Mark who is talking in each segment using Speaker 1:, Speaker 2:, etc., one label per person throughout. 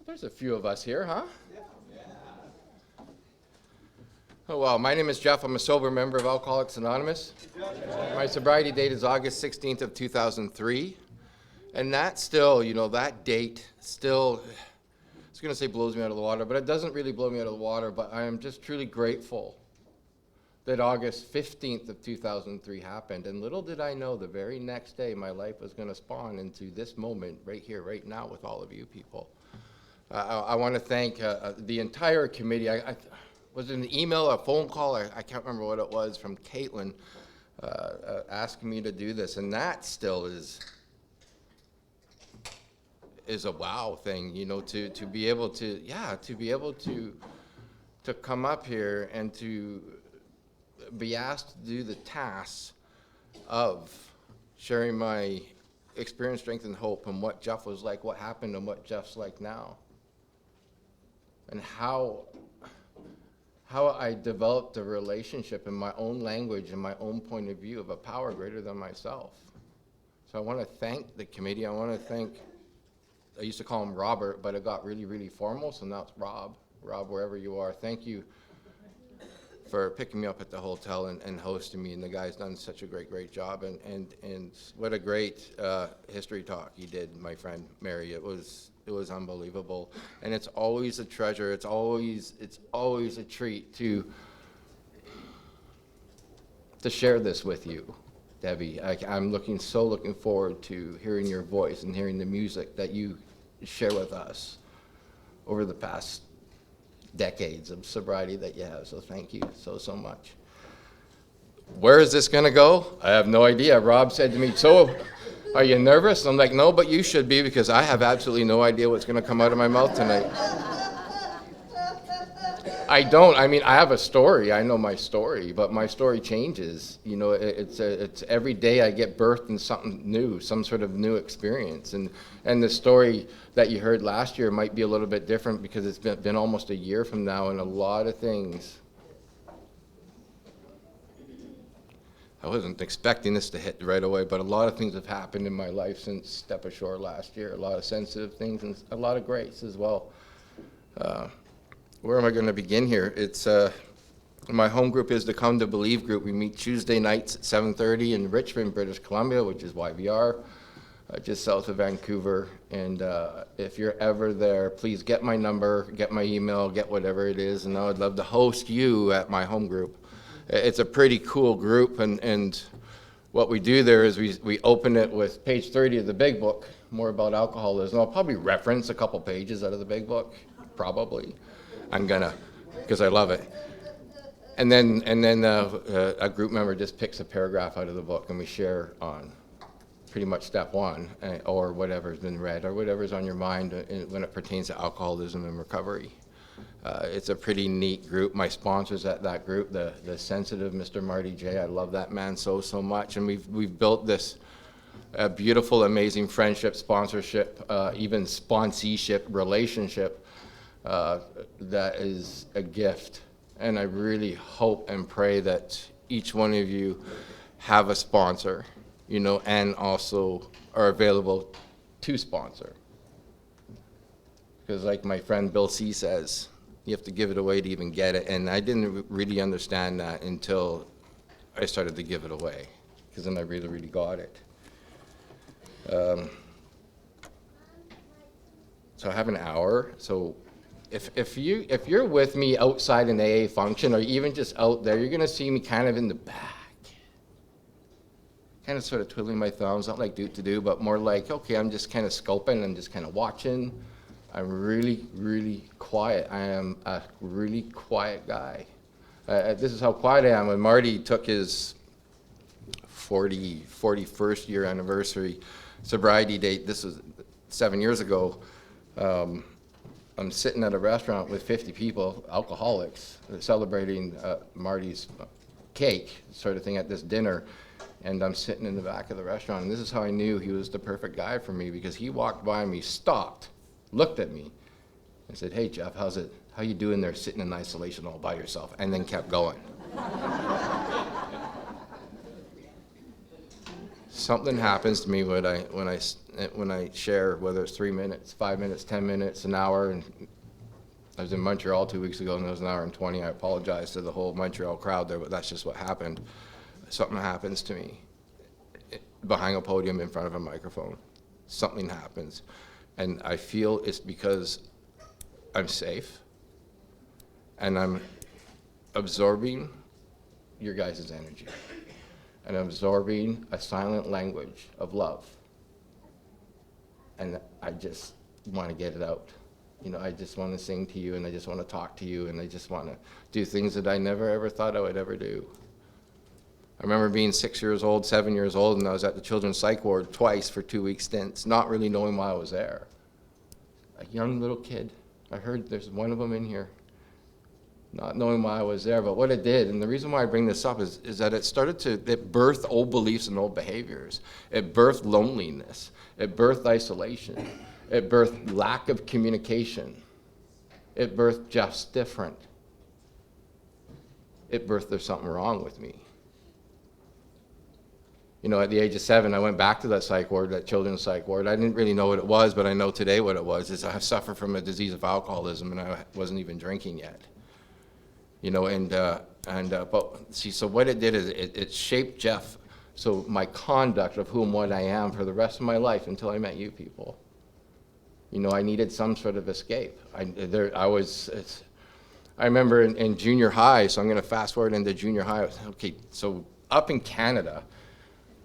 Speaker 1: There's a few of us here, huh? Oh, wow. My name is Jeff. I'm a sober member of Alcoholics Anonymous. My sobriety date is August 16th of 2003. And that still, that date still, I was going to say blows me out of the water, but it doesn't really blow me out of the water, but I am just truly grateful that August 15th of 2003 happened. And little did I know the very next day my life was going to spawn into this moment right here, right now with all of you people. I want to thank the entire committee. I was it an email, a phone call, I can't remember what it was, from Caitlin asking me to do this. And that still is a wow thing, to be able to come up here and to be asked to do the tasks of sharing my experience, strength, and hope, and what Jeff was like, what happened, and what Jeff's like now. And how I developed a relationship in my own language and my own point of view of a power greater than myself. So I want to thank the committee. I want to thank, I used to call him Robert, but it got really, really formal, so now it's Rob. Rob, wherever you are, thank you for picking me up at the hotel and hosting me. And the guy's done such a great job. And what a great history talk he did, my friend Mary. It was unbelievable. And it's always a treasure. It's always a treat to share this with you, Debbie. I'm looking forward to hearing your voice and hearing the music that you share with us over the past decades of sobriety that you have. So thank you so much. Where is this going to go? I have no idea. Rob said to me, so are you nervous? I'm like, no, but you should be, because I have absolutely no idea what's going to come out of my mouth tonight. I don't. I mean, I have a story. I know my story, but my story changes. It's every day I get birthed in something new, some sort of new experience. And the story that you heard last year might be a little bit different because it's been almost a year from now, and a lot of things. I wasn't expecting this to hit right away, but a lot of things have happened in my life since Step Ashore last year. A lot of sensitive things and a lot of grace as well. Where am I going to begin here? It's my home group is the Come to Believe group. We meet Tuesday nights at 7:30 in Richmond, British Columbia, which is why we are just south of Vancouver. And if you're ever there, please get my number, get my email, get whatever it is, and I would love to host you at my home group. It's a pretty cool group, and what we do there is we open it with page 30 of the big book, more about alcoholism. I'll probably reference a couple pages out of the big book, probably. I'm gonna, because I love it. And then a group member just picks a paragraph out of the book, and we share on pretty much step one, or whatever's been read, or whatever's on your mind when it pertains to alcoholism and recovery. It's a pretty neat group. My sponsors at that group, the sensitive Mr. Marty J. I love that man so much, and we've built this beautiful, amazing friendship, sponsorship, even sponseeship relationship. That is a gift, and I really hope and pray that each one of you have a sponsor, and also are available to sponsor. Because like my friend Bill C. says, you have to give it away to even get it, and I didn't really understand that until I started to give it away, because then I really got it. So I have an hour, so if you're with me outside an AA function, or even just out there, you're gonna see me kind of in the back, kind of sort of twiddling my thumbs, not like do, but more like, okay, I'm just kind of scoping, I'm just kind of watching. I'm really quiet. I am a really quiet guy. This is how quiet I am. When Marty took his 41st year anniversary sobriety date, this was 7 years ago, I'm sitting at a restaurant with 50 people, alcoholics, celebrating Marty's cake sort of thing at this dinner, and I'm sitting in the back of the restaurant, and this is how I knew he was the perfect guy for me, because he walked by me, stopped, looked at me, and said, "Hey Jeff, how you doing there sitting in isolation all by yourself?" and then kept going. something happens to me when I share, whether it's 3 minutes, 5 minutes, 10 minutes, an hour. And I was in Montreal 2 weeks ago, and it was an hour and 20. I apologize to the whole Montreal crowd there, but that's just what happened. Something happens to me behind a podium in front of a microphone. Something happens, and I feel it's because I'm safe, and I'm absorbing your guys' energy, and I'm absorbing a silent language of love, and I just want to get it out. You know, I just want to sing to you, and I just want to talk to you, and I just want to do things that I never ever thought I would ever do. I remember being 6 years old, 7 years old, and I was at the children's psych ward twice for 2-week stints, not really knowing why I was there. A young little kid. I heard there's one of them in here, not knowing why I was there, but what it did, and the reason why I bring this up is that it birthed old beliefs and old behaviors. It birthed loneliness. It birthed isolation. It birthed lack of communication. It birthed just different. It birthed there's something wrong with me. You know, at the age of 7, I went back to that psych ward, that children's psych ward. I didn't really know what it was, but I know today what it was. Is I suffer from a disease of alcoholism, and I wasn't even drinking yet. You know, but see, so what it did is it shaped Jeff, so my conduct of who and what I am for the rest of my life until I met you people. You know, I needed some sort of escape. I remember in junior high, so I'm going to fast forward into junior high. Okay, so up in Canada,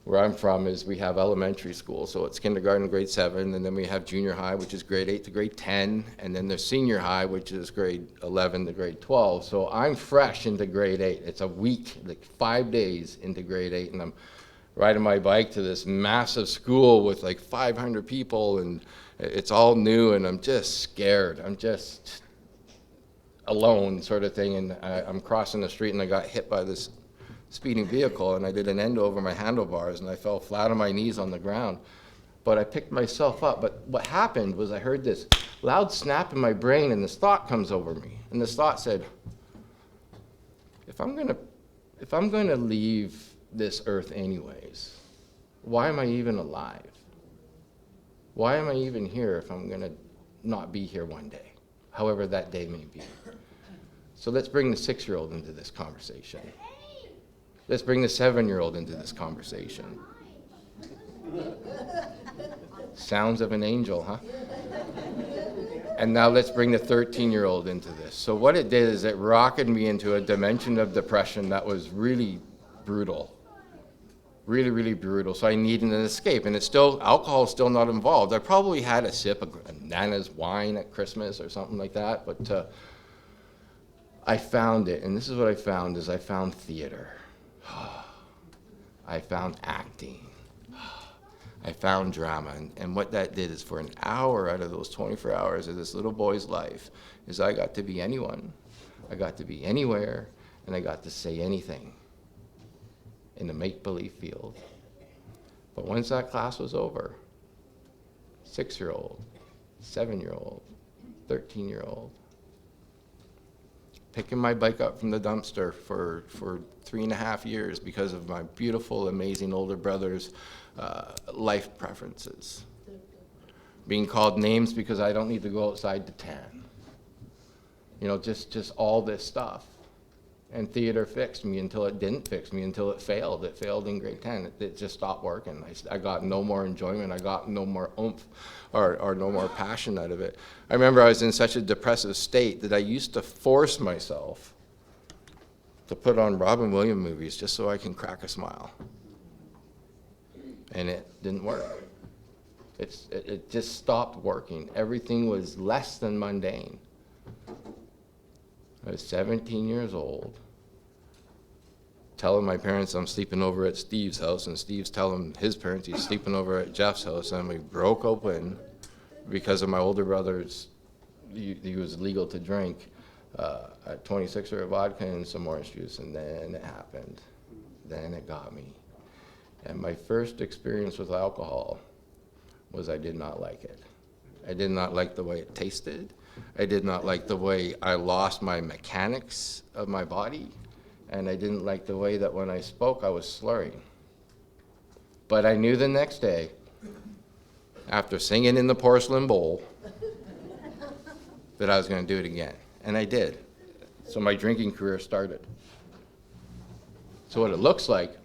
Speaker 1: where I'm from, is we have elementary school, so it's kindergarten, grade 7, and then we have junior high, which is grade 8 to grade 10, and then there's senior high, which is grade 11 to grade 12. So I'm fresh into grade 8. It's a week, like 5 days into grade 8, and I'm riding my bike to this massive school with like 500 people, and it's all new, and I'm just scared. I'm just alone, sort of thing, and I'm crossing the street, and I got hit by this speeding vehicle, and I did an end over my handlebars, and I fell flat on my knees on the ground. But I picked myself up. But what happened was I heard this loud snap in my brain, and this thought comes over me. And this thought said, if I'm gonna leave this earth anyways, why am I even alive? Why am I even here if I'm gonna not be here one day, however that day may be? So let's bring the 6-year-old into this conversation. Let's bring the 7-year-old into this conversation. Sounds of an angel, huh? And now let's bring the 13-year-old into this. So what it did is it rocketed me into a dimension of depression that was really brutal. Really, really brutal. So I needed an escape. And alcohol is still not involved. I probably had a sip of Nana's wine at Christmas or something like that. But I found it. And this is what I found, is I found theater. I found acting. I found drama. And what that did is for an hour out of those 24 hours of this little boy's life is I got to be anyone. I got to be anywhere, and I got to say anything in the make-believe field. But once that class was over, 6-year-old, 7-year-old, 13-year-old, picking my bike up from the dumpster for 3.5 years because of my beautiful, amazing older brother's life preferences. Being called names because I don't need to go outside to tan. You know, just all this stuff. And theater fixed me until it didn't fix me, until it failed. It failed in grade 10. It just stopped working. I got no more enjoyment. I got no more oomph or no more passion out of it. I remember I was in such a depressive state that I used to force myself to put on Robin Williams movies just so I can crack a smile. And it didn't work. It just stopped working. Everything was less than mundane. I was 17 years old, telling my parents I'm sleeping over at Steve's house, and Steve's telling his parents he's sleeping over at Jeff's house, and we broke open because of my older brother's, he was legal to drink, a 26er of vodka and some orange juice, and then it happened. Then it got me. And my first experience with alcohol was I did not like it. I did not like the way it tasted. I did not like the way I lost my mechanics of my body, and I didn't like the way that when I spoke I was slurring. But I knew the next day, after singing in the porcelain bowl, that I was going to do it again. And I did. So my drinking career started. So what it looks like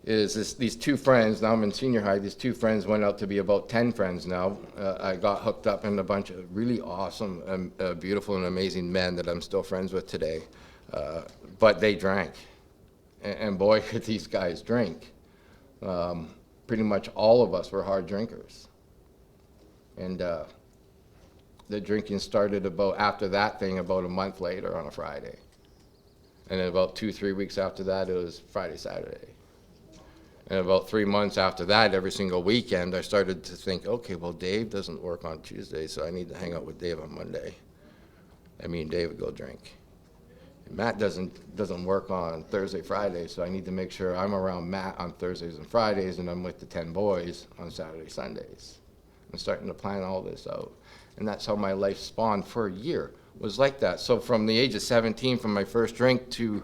Speaker 1: is these two friends, now I'm in senior high, these two friends went out to be about 10 friends now. I got hooked up in a bunch of really awesome, beautiful and amazing men that I'm still friends with today. But they drank. And boy, could these guys drink. Pretty much all of us were hard drinkers. And the drinking started after that thing about a month later on a Friday. And then about 2-3 weeks after that, it was Friday, Saturday. And about 3 months after that, every single weekend, I started to think, okay, well, Dave doesn't work on Tuesday, so I need to hang out with Dave on Monday. And me and Dave would go drink. And Matt doesn't work on Thursday, Friday, so I need to make sure I'm around Matt on Thursdays and Fridays, and I'm with the 10 boys on Saturday, Sundays. I'm starting to plan all this out. And that's how my life spawned for a year, was like that. So from the age of 17, from my first drink to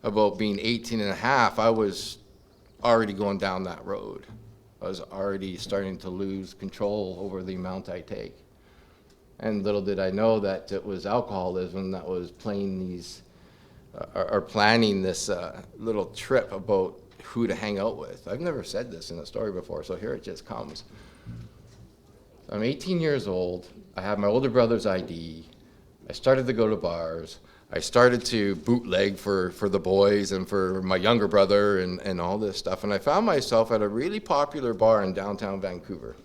Speaker 1: about being 18 and a half, I was already going down that road. I was already starting to lose control over the amount I take. And little did I know that it was alcoholism that was planning this little trip about who to hang out with. I've never said this in a story before, so here it just comes. I'm 18 years old. I have my older brother's ID. I started to go to bars. I started to bootleg for the boys and for my younger brother and all this stuff. And I found myself at a really popular bar in downtown Vancouver.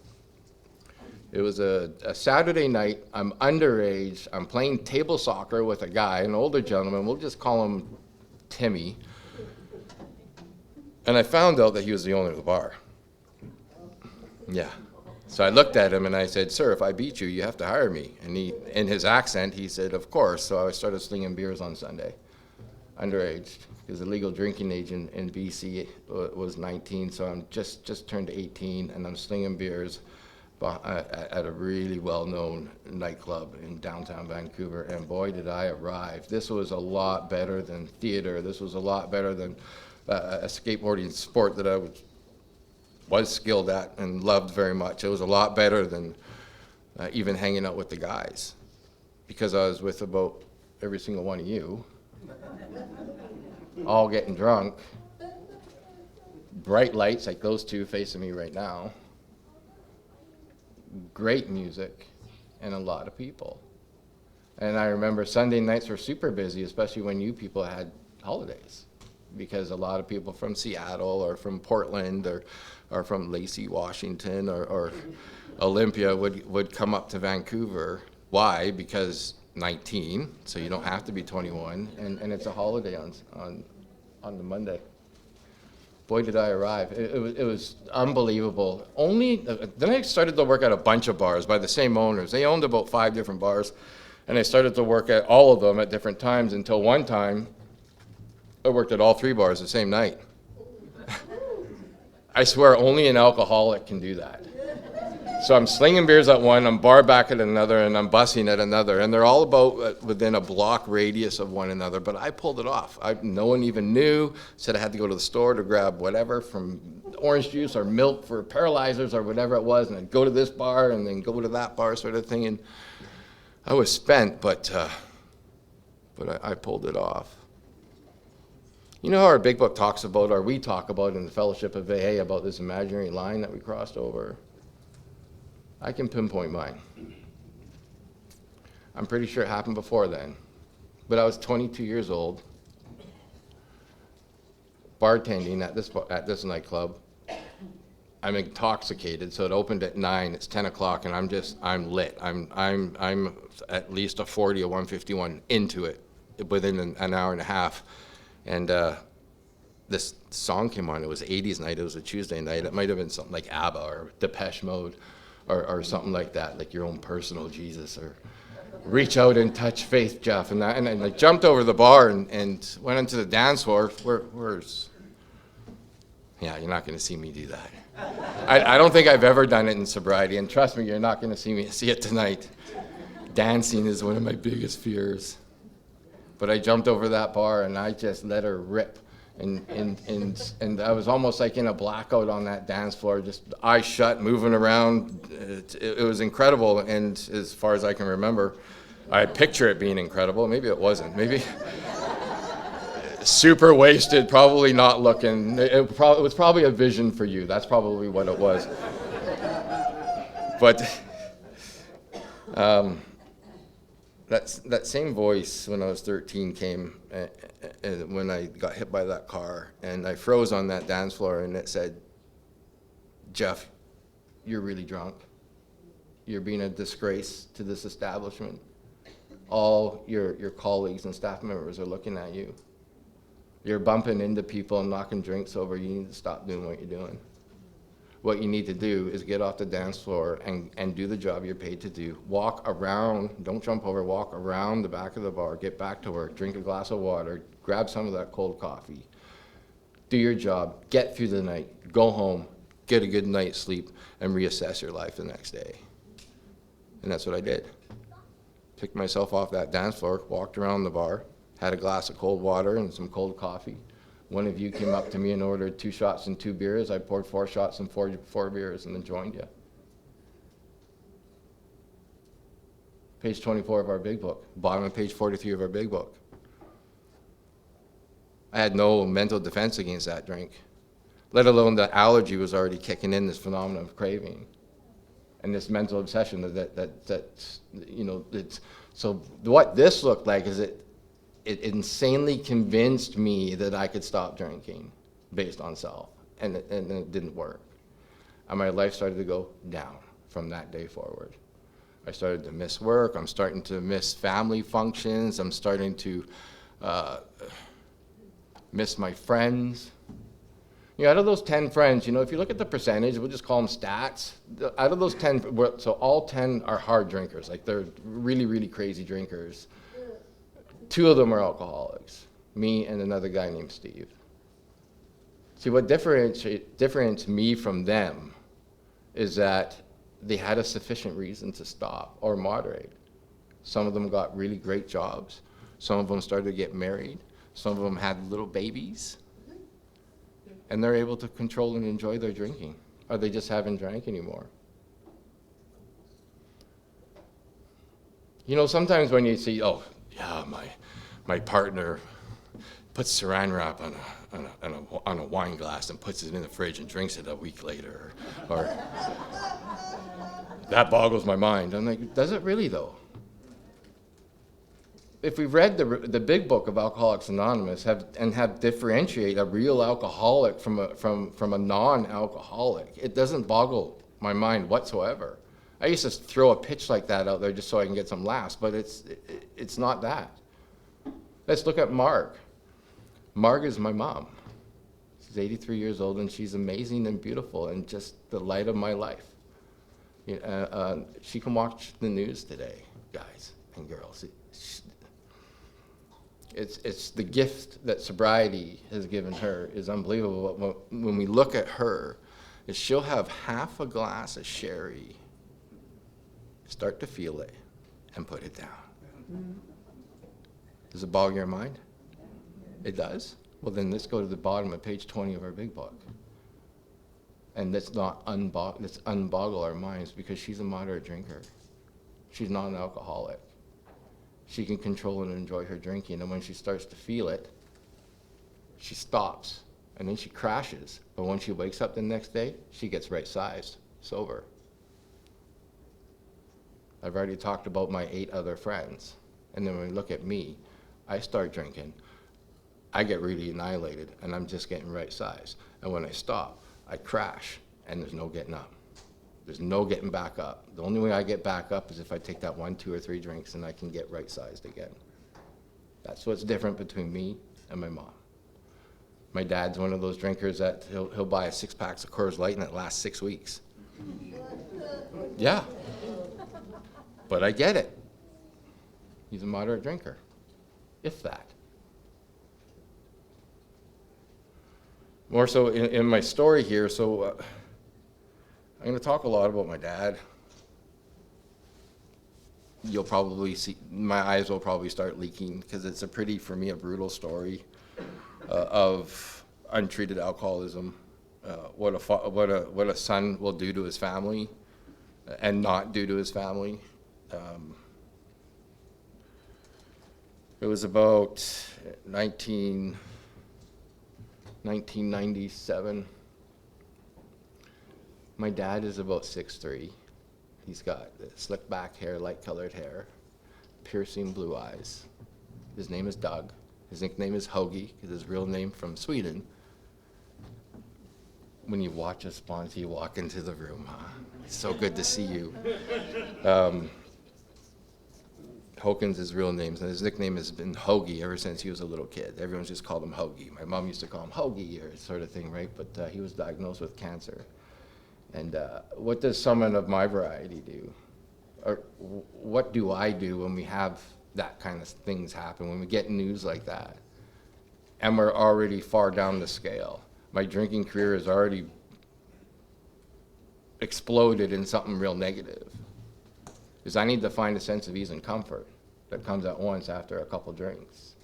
Speaker 1: It was a Saturday night. I'm underage. I'm playing table soccer with a guy, an older gentleman. We'll just call him Timmy. And I found out that he was the owner of the bar. Yeah. So I looked at him and I said, "Sir, if I beat you, you have to hire me." And he, in his accent, he said, "Of course." So I started slinging beers on Sunday, underage, because the legal drinking age in BC was 19. So I'm just turned 18, and I'm slinging beers at a really well-known nightclub in downtown Vancouver. And boy, did I arrive. This was a lot better than theater. This was a lot better than a skateboarding sport that I was skilled at and loved very much. It was a lot better than even hanging out with the guys, because I was with about every single one of you, all getting drunk, bright lights like those two facing me right now, great music, and a lot of people. And I remember Sunday nights were super busy, especially when you people had holidays, because a lot of people from Seattle or from Portland or from Lacey, Washington or Olympia would come up to Vancouver. Why? Because 19, so you don't have to be 21, and it's a holiday on the Monday. Boy, did I arrive. It was unbelievable. Then I started to work at a bunch of bars by the same owners. They owned about 5 different bars, and I started to work at all of them at different times until one time I worked at all 3 bars the same night. I swear only an alcoholic can do that. So I'm slinging beers at one, I'm bar back at another, and I'm bussing at another. And they're all about within a block radius of one another, but I pulled it off. No one even knew. Said I had to go to the store to grab whatever, from orange juice or milk for paralyzers or whatever it was, and I'd go to this bar and then go to that bar sort of thing. And I was spent, but I pulled it off. You know how our big book talks about, or we talk about in the Fellowship of AA, about this imaginary line that we crossed over? I can pinpoint mine. I'm pretty sure it happened before then. But I was 22 years old, bartending at this nightclub. I'm intoxicated, so it opened at 9, it's 10 o'clock, and I'm lit. I'm at least a 40 or 151 into it within an hour and a half. And this song came on. It was 80s night. It was a Tuesday night. It might have been something like ABBA or Depeche Mode or something like that, like Your Own Personal Jesus or Reach Out and Touch Faith, Jeff. And I jumped over the bar and went into the dance floor. Yeah, you're not going to see me do that. I don't think I've ever done it in sobriety. And trust me, you're not going to see it tonight. Dancing is one of my biggest fears. But I jumped over that bar and I just let her rip. And I was almost like in a blackout on that dance floor, just eyes shut, moving around. It was incredible, and as far as I can remember, I picture it being incredible. Maybe it wasn't. Maybe super wasted, probably not looking. It was probably a vision for you. That's probably what it was. But that same voice when I was 13 came when I got hit by that car, and I froze on that dance floor, and it said, "Jeff, you're really drunk. You're being a disgrace to this establishment. All your colleagues and staff members are looking at you. You're bumping into people and knocking drinks over. You need to stop doing what you're doing. What you need to do is get off the dance floor and do the job you're paid to do. Walk around, don't jump over, walk around the back of the bar, get back to work, drink a glass of water, grab some of that cold coffee, do your job, get through the night, go home, get a good night's sleep, and reassess your life the next day." And that's what I did. Picked myself off that dance floor, walked around the bar, had a glass of cold water and some cold coffee. One of you came up to me and ordered 2 shots and 2 beers. I poured 4 shots and 4 beers and then joined you. Page 24 of our big book, bottom of page 43 of our big book. I had no mental defense against that drink, let alone the allergy was already kicking in, this phenomenon of craving and this mental obsession so what this looked like is it insanely convinced me that I could stop drinking based on self, and it didn't work. And my life started to go down from that day forward. I started to miss work, I'm starting to miss family functions, I'm starting to miss my friends. Out of those 10 friends, if you look at the percentage, we'll just call them stats, out of those 10, so all 10 are hard drinkers, like they're really, really crazy drinkers. 2 of them are alcoholics, me and another guy named Steve. See, what differentiates me from them is that they had a sufficient reason to stop or moderate. Some of them got really great jobs. Some of them started to get married. Some of them had little babies. And they're able to control and enjoy their drinking. Or they just haven't drank anymore. Sometimes when you see, oh, yeah, my partner puts saran wrap on a wine glass and puts it in the fridge and drinks it a week later, or that boggles my mind. I'm like, does it really though? If we read the big book of Alcoholics Anonymous have differentiate a real alcoholic from a non-alcoholic, it doesn't boggle my mind whatsoever. I used to throw a pitch like that out there just so I can get some laughs, but it's not that. Let's look at Marg. Marg is my mom. She's 83 years old, and she's amazing and beautiful and just the light of my life. She can watch the news today, guys and girls. It's the gift that sobriety has given her is unbelievable. But when we look at her, is she'll have half a glass of sherry, start to feel it, and put it down. Does it bog your mind? It does? Well, then let's go to the bottom of page 20 of our big book. And let's unboggle our minds, because she's a moderate drinker. She's not an alcoholic. She can control and enjoy her drinking, and when she starts to feel it, she stops, and then she crashes. But when she wakes up the next day, she gets right-sized, sober. I've already talked about my 8 other friends, and then when we look at me, I start drinking, I get really annihilated, and I'm just getting right-sized. And when I stop, I crash, and there's no getting up. There's no getting back up. The only way I get back up is if I take that 1, 2, or 3 drinks, and I can get right-sized again. That's what's different between me and my mom. My dad's one of those drinkers that he'll buy 6 packs of Coors Light, and it lasts 6 weeks. Yeah. But I get it. He's a moderate drinker, if that. More so in my story here, so I'm going to talk a lot about my dad. You'll probably see, my eyes will probably start leaking, because it's for me, a brutal story. of untreated alcoholism, what a son will do to his family and not do to his family. It was about 1997. My dad is about 6'3". He's got slick back hair, light colored hair, piercing blue eyes. His name is Doug. His nickname is Hoagie, because his real name from Sweden. When you watch a sponsee walk into the room, huh? It's so good to see you. Hokin's his real name, and his nickname has been Hoagie ever since he was a little kid. Everyone's just called him Hoagie. My mom used to call him Hoagie or sort of thing, right? But he was diagnosed with cancer. And what does someone of my variety do? Or what do I do when we have that kind of things happen, when we get news like that? And we're already far down the scale. My drinking career has already exploded in something real negative. Because I need to find a sense of ease and comfort that comes at once after a couple drinks.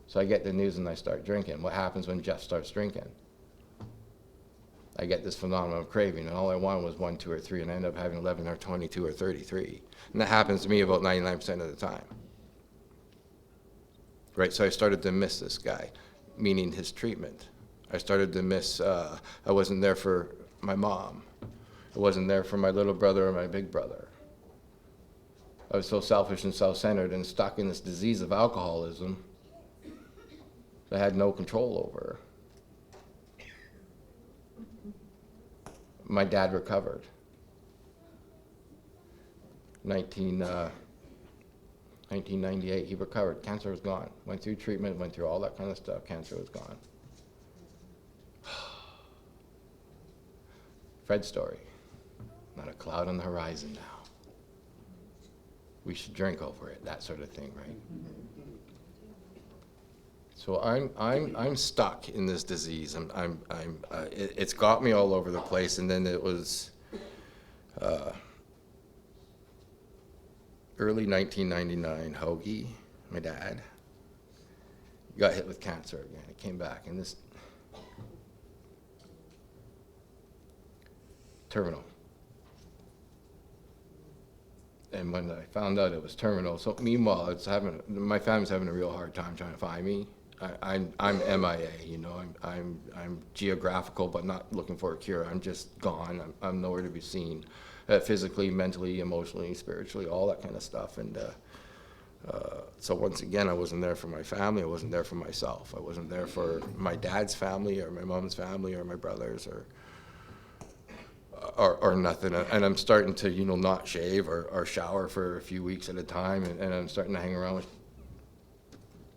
Speaker 1: So I get the news and I start drinking. What happens when Jeff starts drinking? I get this phenomenon of craving, and all I wanted was 1, 2, or 3, and I end up having 11 or 22 or 33. And that happens to me about 99% of the time. Right, so I started to miss this guy, meaning his treatment. I started to miss, I wasn't there for my mom. I wasn't there for my little brother or my big brother. I was so selfish and self-centered and stuck in this disease of alcoholism that I had no control over. My dad recovered. 1998, he recovered. Cancer was gone. Went through treatment, went through all that kind of stuff. Cancer was gone. Fred's story. Not a cloud on the horizon now. We should drink over it, that sort of thing, right? So I'm stuck in this disease. It's got me all over the place. And then it was early 1999. Hoagie, my dad, got hit with cancer again. It came back, and this terminal. And when I found out it was terminal, so meanwhile, my family's having a real hard time trying to find me. I'm MIA, you know. I'm geographical, but not looking for a cure. I'm just gone. I'm nowhere to be seen, physically, mentally, emotionally, spiritually, all that kind of stuff. And so once again, I wasn't there for my family. I wasn't there for myself. I wasn't there for my dad's family or my mom's family or my brothers or nothing. And I'm starting to, you know, not shave or shower for a few weeks at a time, and I'm starting to hang around with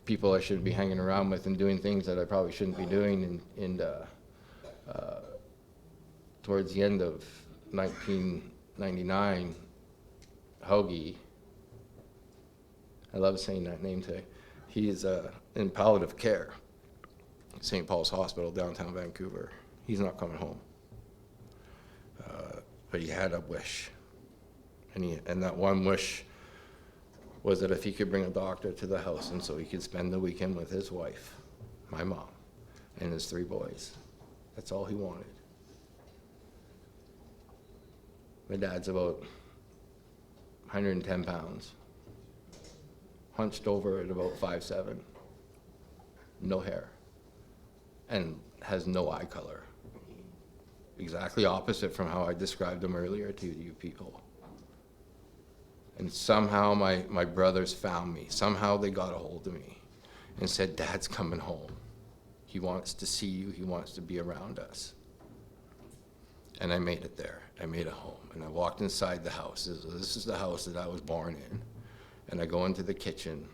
Speaker 1: people I shouldn't be hanging around with and doing things that I probably shouldn't be doing. And towards the end of 1999, Hoagie, I love saying that name today, he's in palliative care at St. Paul's Hospital, downtown Vancouver. He's not coming home. But he had a wish, and that one wish was that if he could bring a doctor to the house, and so he could spend the weekend with his wife, my mom, and his 3 boys. That's all he wanted. My dad's about 110 pounds, hunched over at about 5'7", no hair, and has no eye color. Exactly opposite from how I described him earlier to you people. And somehow my brothers found me. Somehow they got a hold of me and said, Dad's coming home. He wants to see you. He wants to be around us. And I made it there. I made it home. And I walked inside the house. This is the house that I was born in. And I go into the kitchen,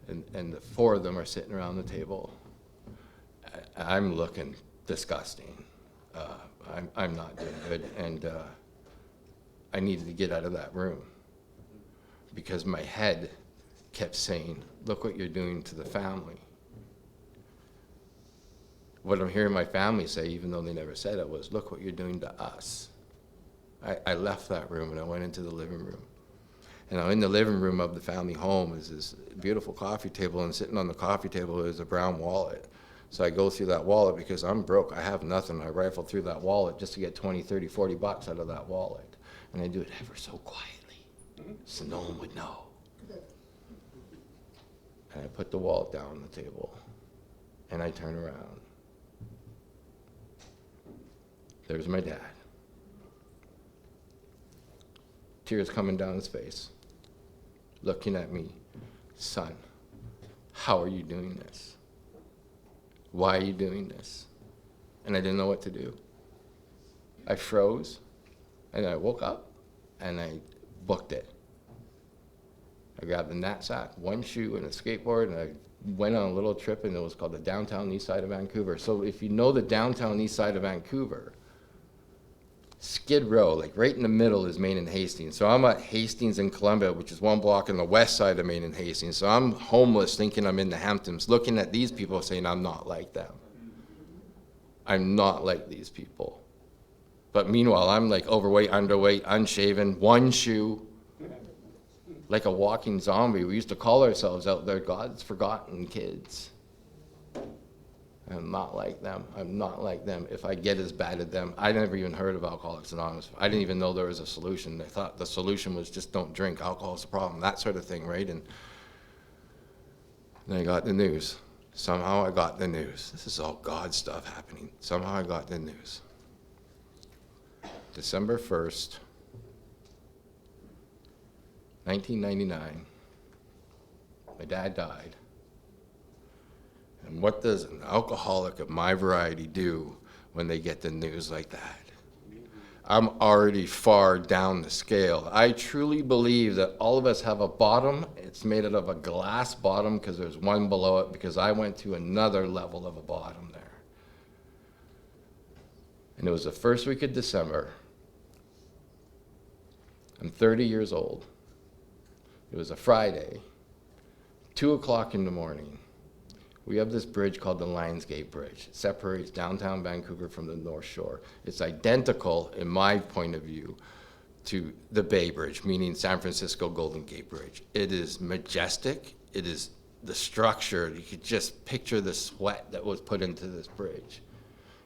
Speaker 1: and the 4 of them are sitting around the table. I'm looking disgusting. I'm not doing good, and I needed to get out of that room because my head kept saying, look what you're doing to the family. What I'm hearing my family say, even though they never said it, was, look what you're doing to us. I left that room and I went into the living room. And now in the living room of the family home is this beautiful coffee table, and sitting on the coffee table is a brown wallet So I go through that wallet because I'm broke. I have nothing. I rifle through that wallet just to get 20, 30, 40 bucks out of that wallet. And I do it ever so quietly so no one would know. And I put the wallet down on the table and I turn around. There's my dad. Tears coming down his face, looking at me. Son, how are you doing this? Why are you doing this? And I didn't know what to do. I froze, and I woke up, and I booked it. I grabbed the knapsack, one shoe, and a skateboard, and I went on a little trip, and it was called the downtown east side of Vancouver. So if you know the downtown east side of Vancouver, Skid Row, like right in the middle is Main and Hastings. So I'm at Hastings and Columbia, which is one block on the west side of Main and Hastings. So I'm homeless thinking I'm in the Hamptons, looking at these people saying I'm not like them. I'm not like these people. But meanwhile, I'm like overweight, underweight, unshaven, one shoe, like a walking zombie. We used to call ourselves out there God's forgotten kids. I'm not like them. I'm not like them. If I get as bad as them, I never even heard of Alcoholics Anonymous. I didn't even know there was a solution. I thought the solution was just don't drink. Alcohol's the problem, that sort of thing, right? And then I got the news. Somehow I got the news. This is all God stuff happening. Somehow I got the news. December 1st, 1999, my dad died. And what does an alcoholic of my variety do when they get the news like that? I'm already far down the scale. I truly believe that all of us have a bottom. It's made out of a glass bottom because there's one below it, because I went to another level of a bottom there. And it was the first week of December. I'm 30 years old. It was a Friday, 2 o'clock in the morning. We have this bridge called the Lionsgate Bridge. It separates downtown Vancouver from the North Shore. It's identical, in my point of view, to the Bay Bridge, meaning San Francisco Golden Gate Bridge. It is majestic. It is the structure. You could just picture the sweat that was put into this bridge.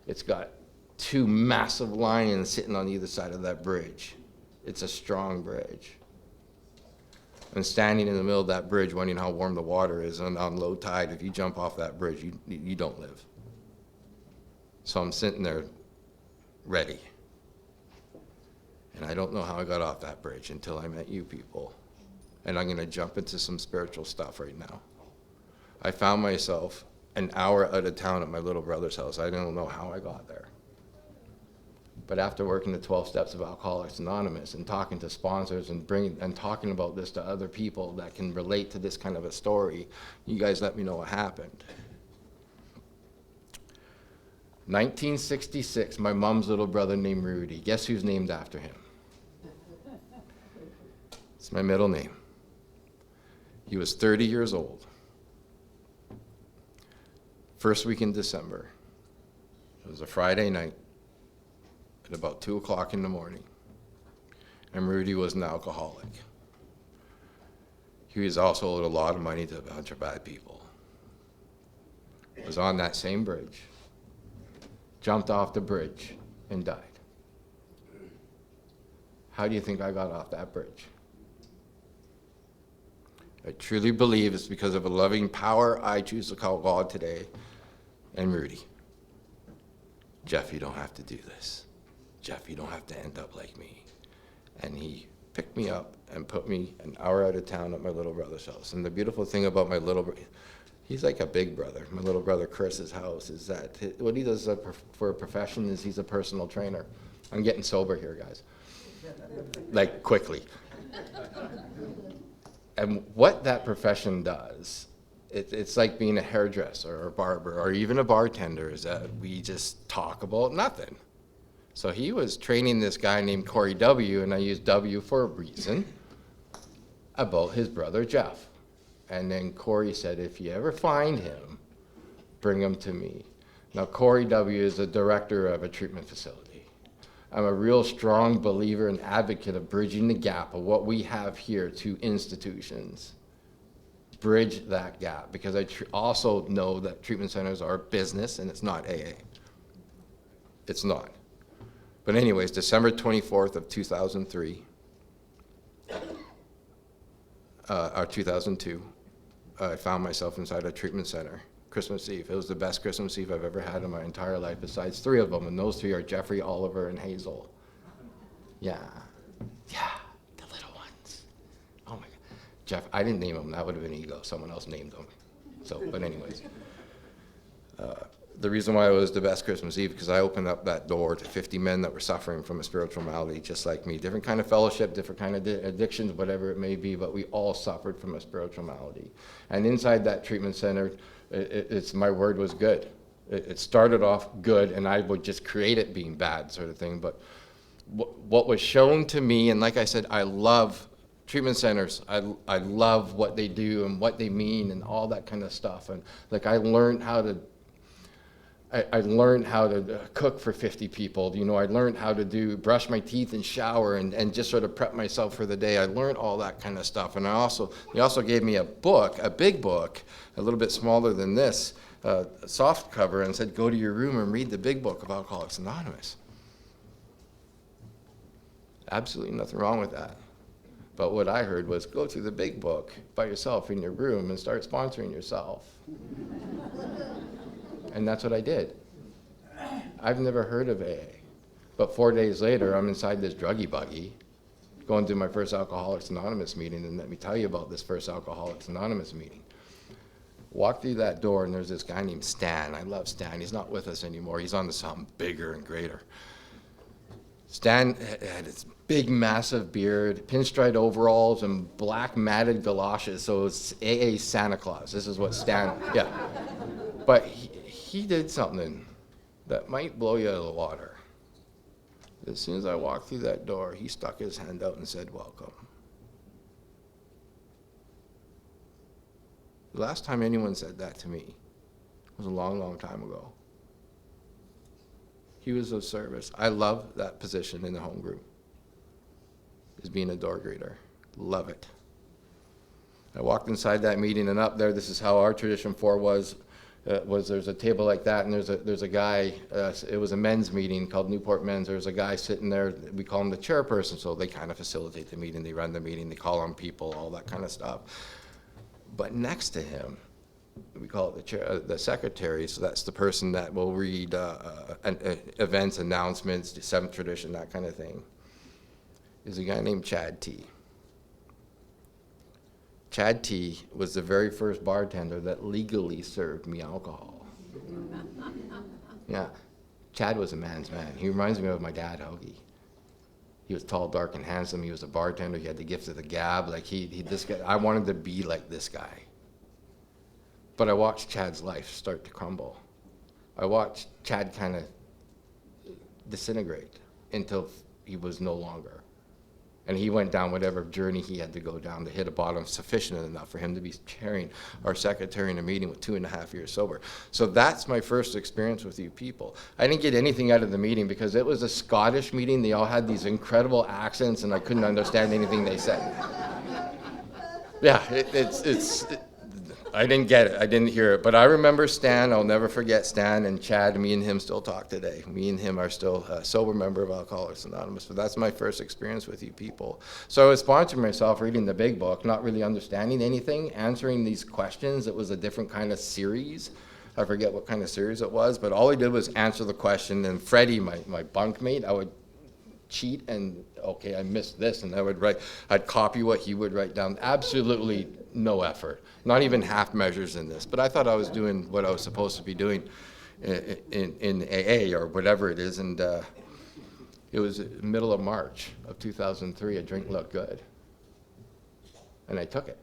Speaker 1: It's got two massive lions sitting on either side of that bridge. It's a strong bridge. I'm standing in the middle of that bridge wondering how warm the water is, and on low tide, if you jump off that bridge, you don't live. So I'm sitting there ready. And I don't know how I got off that bridge until I met you people. And I'm gonna jump into some spiritual stuff right now. I found myself an hour out of town at my little brother's house. I don't know how I got there. But after working the 12 steps of Alcoholics Anonymous and talking to sponsors and talking about this to other people that can relate to this kind of a story, you guys let me know what happened. 1966, my mom's little brother named Rudy. Guess who's named after him? It's my middle name. He was 30 years old. First week in December. It was a Friday night at about 2 o'clock in the morning. And Rudy was an alcoholic. He was also owed a lot of money to a bunch of bad people. Was on that same bridge, jumped off the bridge, and died. How do you think I got off that bridge? I truly believe it's because of a loving power I choose to call God today, and Rudy. Jeff, you don't have to do this. Jeff, you don't have to end up like me. And he picked me up and put me an hour out of town at my little brother's house. And the beautiful thing about my little brother, he's like a big brother. My little brother Chris's house is that what he does for a profession is he's a personal trainer. I'm getting sober here, guys. Like quickly. And what that profession does, it's like being a hairdresser or a barber or even a bartender, is that we just talk about nothing. So he was training this guy named Corey W., and I use W for a reason, about his brother Jeff. And then Corey said, if you ever find him, bring him to me. Now Corey W. is the director of a treatment facility. I'm a real strong believer and advocate of bridging the gap of what we have here to institutions. bridge that gap, because I also know that treatment centers are a business and it's not AA. It's not. But anyways, December 24th of 2003, or 2002, I found myself inside a treatment center, Christmas Eve. It was the best Christmas Eve I've ever had in my entire life, besides 3 of them, and those 3 are Jeffrey, Oliver, and Hazel. Yeah, the little ones. Oh my God. Jeff, I didn't name them, that would have been ego, someone else named them. So, but anyways. The reason why it was the best Christmas Eve, because I opened up that door to 50 men that were suffering from a spiritual malady just like me. Different kind of fellowship, different kind of addictions, whatever it may be, but we all suffered from a spiritual malady. And inside that treatment center, my word was good. It started off good, and I would just create it being bad, sort of thing. But what was shown to me, and like I said, I love treatment centers. I love what they do and what they mean and all that kind of stuff. And like I learned how to cook for 50 people. You know, I learned how to brush my teeth and shower and just sort of prep myself for the day. I learned all that kind of stuff. And they also gave me a book, a big book, a little bit smaller than this, soft cover, and said, go to your room and read the big book of Alcoholics Anonymous. Absolutely nothing wrong with that. But what I heard was, go through the big book by yourself in your room and start sponsoring yourself. And that's what I did. I've never heard of AA. But 4 days later, I'm inside this druggy buggy, going to my first Alcoholics Anonymous meeting, and let me tell you about this first Alcoholics Anonymous meeting. Walk through that door, and there's this guy named Stan. I love Stan. He's not with us anymore. He's on to something bigger and greater. Stan had this big, massive beard, pinstripe overalls, and black matted galoshes, so it's AA Santa Claus. This is what Stan, yeah. But he did something that might blow you out of the water. As soon as I walked through that door, he stuck his hand out and said, welcome. The last time anyone said that to me was a long, long time ago. He was of service. I love that position in the home group, is being a door greeter. Love it. I walked inside that meeting, and up there, this is how our tradition 4 was there's a table like that, and there's a guy, it was a men's meeting called Newport Men's. There's a guy sitting there, we call him the chairperson, so they kind of facilitate the meeting, they run the meeting, they call on people, all that kind of stuff. But next to him, we call it the secretary, so that's the person that will read events, announcements, the 7th tradition, that kind of thing, is a guy named Chad T. Chad T was the very first bartender that legally served me alcohol. Yeah, Chad was a man's man. He reminds me of my dad, Hoagie. He was tall, dark, and handsome. He was a bartender. He had the gift of the gab. Like this guy, I wanted to be like this guy. But I watched Chad's life start to crumble. I watched Chad kind of disintegrate until he was no longer. And he went down whatever journey he had to go down to hit a bottom sufficient enough for him to be chairing our secretary in a meeting with 2.5 years sober. So that's my first experience with you people. I didn't get anything out of the meeting because it was a Scottish meeting. They all had these incredible accents, and I couldn't understand anything they said. Yeah, I didn't get it. I didn't hear it. But I remember Stan. I'll never forget Stan and Chad. Me and him still talk today. Me and him are still a sober member of Alcoholics Anonymous. But that's my first experience with you people. So I was sponsoring myself, reading the big book, not really understanding anything, answering these questions. It was a different kind of series. I forget what kind of series it was. But all I did was answer the question. And Freddie, my bunkmate, I would cheat and, okay, I missed this. And I'd copy what he would write down. Absolutely no effort. Not even half measures in this, but I thought I was doing what I was supposed to be doing in AA or whatever it is, and it was middle of March of 2003, a drink looked good, and I took it.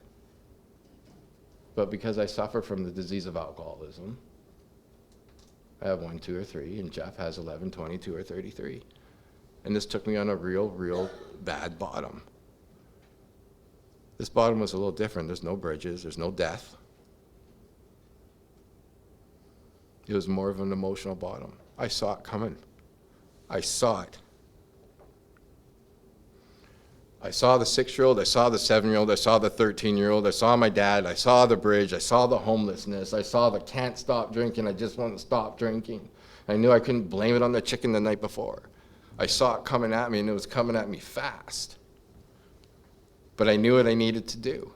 Speaker 1: But because I suffer from the disease of alcoholism, I have 1, 2, or 3, and Jeff has 11, 22, or 33. And this took me on a real bad bottom. This bottom was a little different. There's no bridges. There's no death. It was more of an emotional bottom. I saw it coming. I saw it. I saw the 6-year-old, I saw the 7-year-old, I saw the 13-year-old, I saw my dad, I saw the bridge, I saw the homelessness, I saw the can't stop drinking, I just want to stop drinking. I knew I couldn't blame it on the chicken the night before. I saw it coming at me, and it was coming at me fast. But I knew what I needed to do.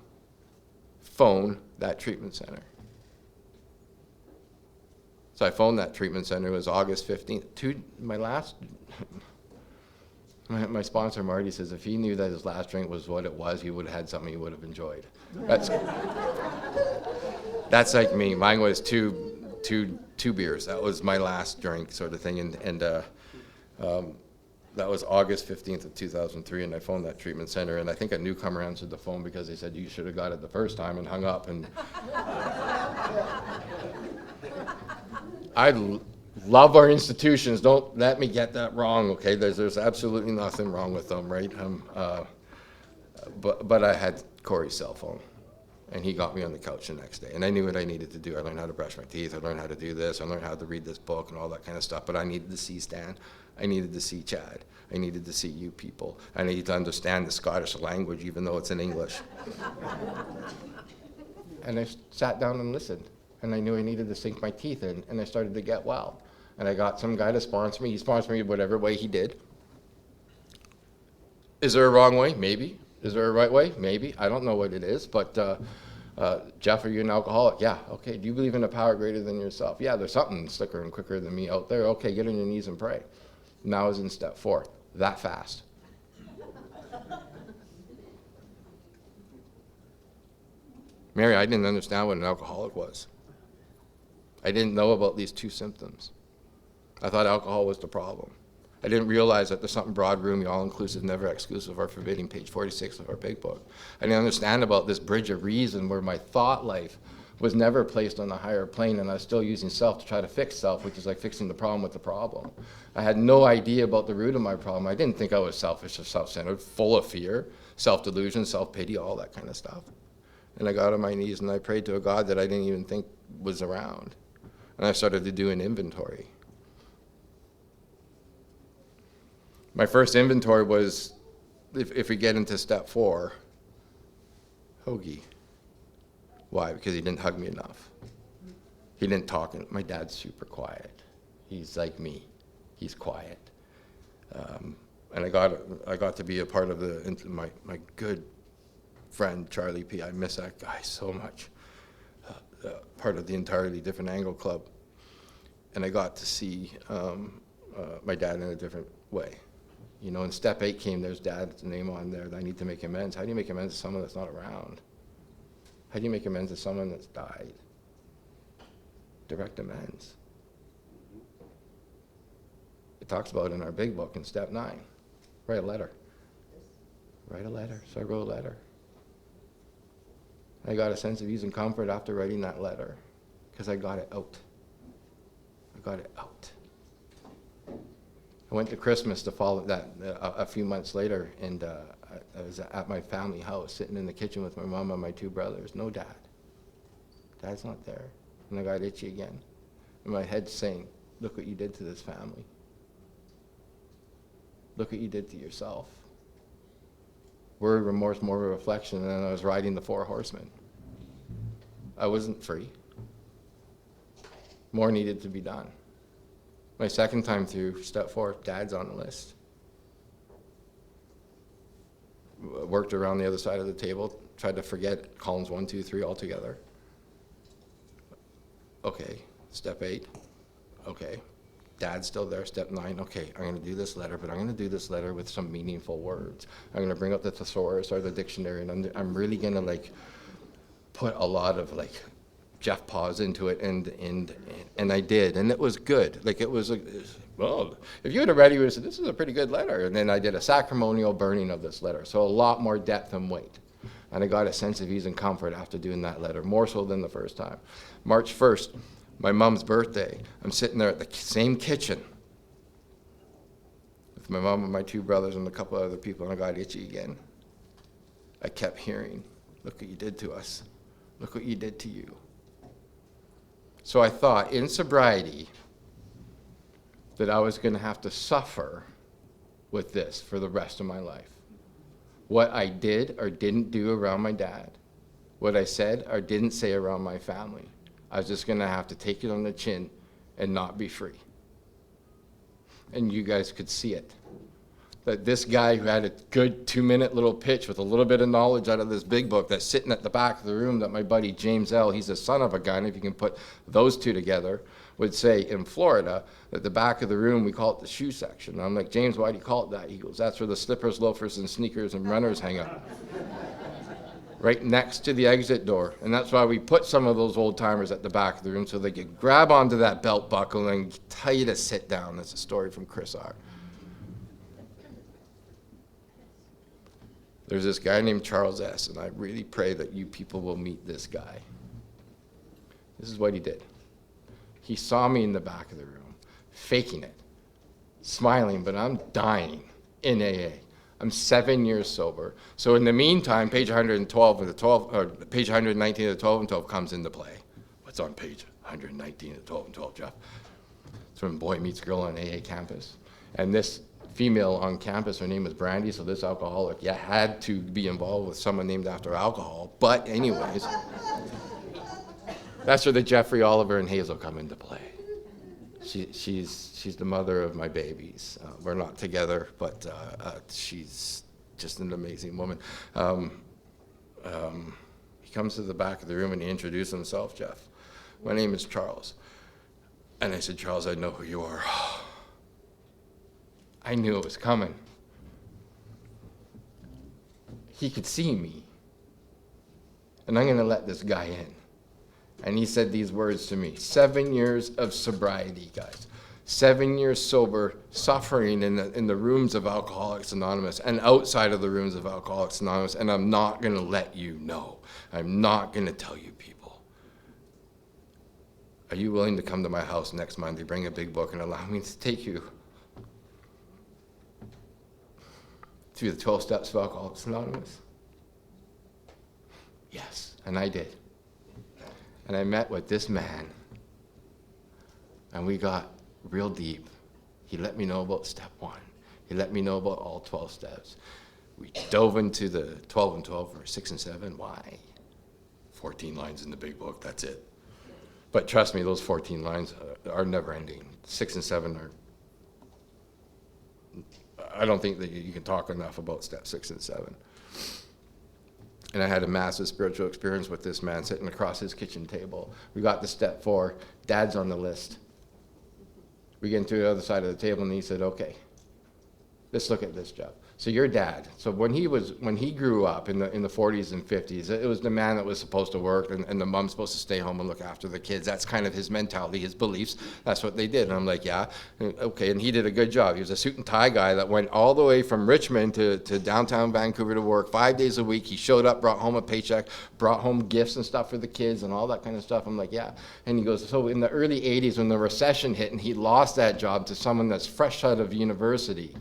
Speaker 1: Phone that treatment center. So I phoned that treatment center. It was August 15th. My sponsor, Marty, says if he knew that his last drink was what it was, he would have had something he would have enjoyed. That's like me. Mine was two beers. That was my last drink, sort of thing. And that was August 15th of 2003, and I phoned that treatment center, and I think a newcomer answered the phone because they said, you should have got it the first time, and hung up. And I love our institutions. Don't let me get that wrong, okay? There's absolutely nothing wrong with them, right? But I had Corey's cell phone, and he got me on the couch the next day, and I knew what I needed to do. I learned how to brush my teeth. I learned how to do this. I learned how to read this book and all that kind of stuff, but I needed to see Stan. I needed to see Chad. I needed to see you people. I needed to understand the Scottish language, even though it's in English. And I sat down and listened, and I knew I needed to sink my teeth in, and I started to get well. And I got some guy to sponsor me. He sponsored me whatever way he did. Is there a wrong way? Maybe. Is there a right way? Maybe. I don't know what it is, but Jeff, are you an alcoholic? Yeah. Okay. Do you believe in a power greater than yourself? Yeah, there's something slicker and quicker than me out there. Okay, get on your knees and pray. Now I was in step 4. That fast. Mary, I didn't understand what an alcoholic was. I didn't know about these 2 symptoms. I thought alcohol was the problem. I didn't realize that there's something broad, roomy, all-inclusive, never exclusive, or forbidding, page 46 of our big book. I didn't understand about this bridge of reason where my thought life was never placed on a higher plane, and I was still using self to try to fix self, which is like fixing the problem with the problem. I had no idea about the root of my problem. I didn't think I was selfish or self-centered, full of fear, self-delusion, self-pity, all that kind of stuff. And I got on my knees and I prayed to a God that I didn't even think was around. And I started to do an inventory. My first inventory was, if we get into step 4, Hoagie. Why? Because he didn't hug me enough. He didn't talk. My dad's super quiet. He's like me. He's quiet. And I got to be a part of my good friend, Charlie P. I miss that guy so much. Part of the Entirely Different Angle Club. And I got to see my dad in a different way. You know, in step 8 came, there's Dad's name on there, that I need to make amends. How do you make amends to someone that's not around? How do you make amends to someone that's died? Direct amends. It talks about it in our big book in step 9. Write a letter. Write a letter. So I wrote a letter. I got a sense of ease and comfort after writing that letter because I got it out. I got it out. I went to Christmas to follow that a few months later, and I was at my family house, sitting in the kitchen with my mom and my 2 brothers. No dad. Dad's not there. And I got itchy again. And my head's saying, look what you did to this family. Look what you did to yourself. Word, remorse, more of a reflection, and then I was riding the 4 horsemen. I wasn't free. More needed to be done. My second time through, step 4, Dad's on the list. Worked around the other side of the table, tried to forget columns 1, 2, 3 altogether. Okay, step 8. Okay, Dad's still there. Step 9. Okay, I'm going to do this letter, but I'm going to do this letter with some meaningful words. I'm going to bring up the thesaurus or the dictionary, and I'm really going to put a lot of Jeff Paws into it, and I did, and it was good. Well, if you would have read it, you would have said, this is a pretty good letter. And then I did a sacramental burning of this letter, so a lot more depth and weight. And I got a sense of ease and comfort after doing that letter, more so than the first time. March 1st, my mom's birthday. I'm sitting there at the same kitchen with my mom and my 2 brothers and a couple other people, and I got itchy again. I kept hearing, look what you did to us. Look what you did to you. So I thought, in sobriety, that I was going to have to suffer with this for the rest of my life. what I did or didn't do around my dad, what I said or didn't say around my family. I was just going to have to take it on the chin and not be free. And you guys could see it. That this guy who had a good 2-minute little pitch with a little bit of knowledge out of this big book that's sitting at the back of the room, that my buddy James L., he's a son of a gun, if you can put those two together, would say in Florida, that the back of the room, we call it the shoe section. And I'm like, James, why do you call it that? He goes, that's where the slippers, loafers, and sneakers and runners hang out. Right next to the exit door. And that's why we put some of those old timers at the back of the room so they could grab onto that belt buckle and tell you to sit down. That's a story from Chris R. There's this guy named Charles S., and I really pray that you people will meet this guy. This is what he did. He saw me in the back of the room, faking it, smiling, but I'm dying in AA. I'm 7 years sober. So in the meantime, page 112 of the 12, or page 119 of the 12 and 12 comes into play. What's on page 119 of the 12 and 12, Jeff? It's when boy meets girl on AA campus. And this female on campus, her name was Brandy, so this alcoholic, had to be involved with someone named after alcohol. But anyways, that's where the Jeffrey, Oliver, and Hazel come into play. She's the mother of my babies. We're not together, but she's just an amazing woman. He comes to the back of the room and he introduced himself, Jeff. My name is Charles. And I said, Charles, I know who you are. I knew it was coming. He could see me. And I'm going to let this guy in. And he said these words to me. 7 years of sobriety, guys. 7 years sober, suffering in the rooms of Alcoholics Anonymous and outside of the rooms of Alcoholics Anonymous. And I'm not going to let you know. I'm not going to tell you people. Are you willing to come to my house next Monday, bring a big book, and allow me to take you through the 12 steps of Alcoholics Anonymous? Yes, and I did. And I met with this man, and we got real deep. He let me know about step 1. He let me know about all 12 steps. We dove into the 12 and 12 or 6 and 7. Why? 14 lines in the big book, that's it. But trust me, those 14 lines are never ending. 6 and 7 are, I don't think that you can talk enough about step 6 and 7. And I had a massive spiritual experience with this man sitting across his kitchen table. We got to step 4, Dad's on the list. We get into the other side of the table and he said, okay, let's look at this, Jeff. So your dad, so when he grew up in the 40s and 50s, it was the man that was supposed to work and the mom's supposed to stay home and look after the kids. That's kind of his mentality, his beliefs. That's what they did. And I'm like, yeah, okay. And he did a good job. He was a suit and tie guy that went all the way from Richmond to downtown Vancouver to work 5 days a week. He showed up, brought home a paycheck, brought home gifts and stuff for the kids and all that kind of stuff. I'm like, yeah. And he goes, so in the early 80s when the recession hit and he lost that job to someone that's fresh out of university,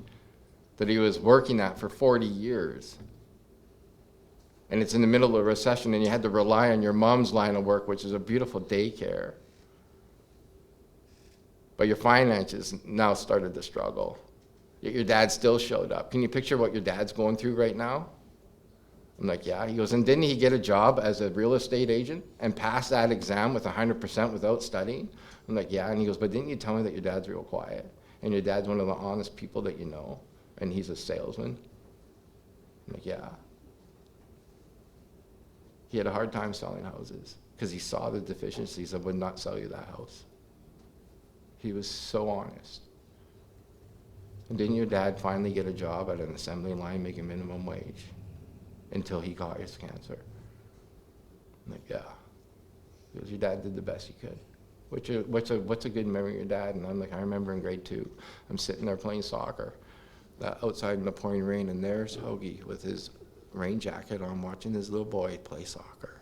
Speaker 1: that he was working at for 40 years. And it's in the middle of a recession and you had to rely on your mom's line of work, which is a beautiful daycare. But your finances now started to struggle. Yet your dad still showed up. Can you picture what your dad's going through right now? I'm like, yeah. He goes, and didn't he get a job as a real estate agent and pass that exam with 100% without studying? I'm like, yeah. And he goes, but didn't you tell me that your dad's real quiet? And your dad's one of the honest people that you know? And he's a salesman. I'm like, yeah. He had a hard time selling houses because he saw the deficiencies and would not sell you that house. He was so honest. And didn't your dad finally get a job at an assembly line making minimum wage until he got his cancer? I'm like, yeah. He goes, your dad did the best he could. What's a good memory of your dad? And I'm like, I remember in grade 2, I'm sitting there playing soccer. Outside in the pouring rain, and there's Hoagie with his rain jacket on watching his little boy play soccer.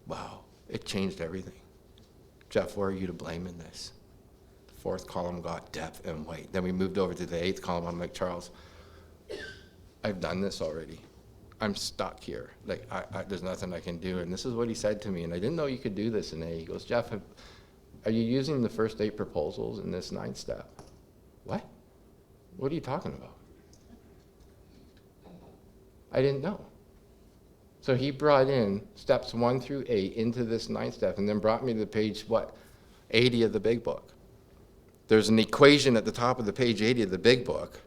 Speaker 1: Wow, it changed everything. Jeff, where are you to blame in this? The 4th column got depth and weight. Then we moved over to the 8th column. I'm like, Charles, I've done this already. I'm stuck here. Like, there's nothing I can do. And this is what he said to me, and I didn't know you could do this in A. He goes, Jeff, are you using the first 8 proposals in this 9th step? What? What are you talking about? I didn't know. So he brought in steps 1 through 8 into this 9th step and then brought me to page, 80 of the big book. There's an equation at the top of the page 80 of the big book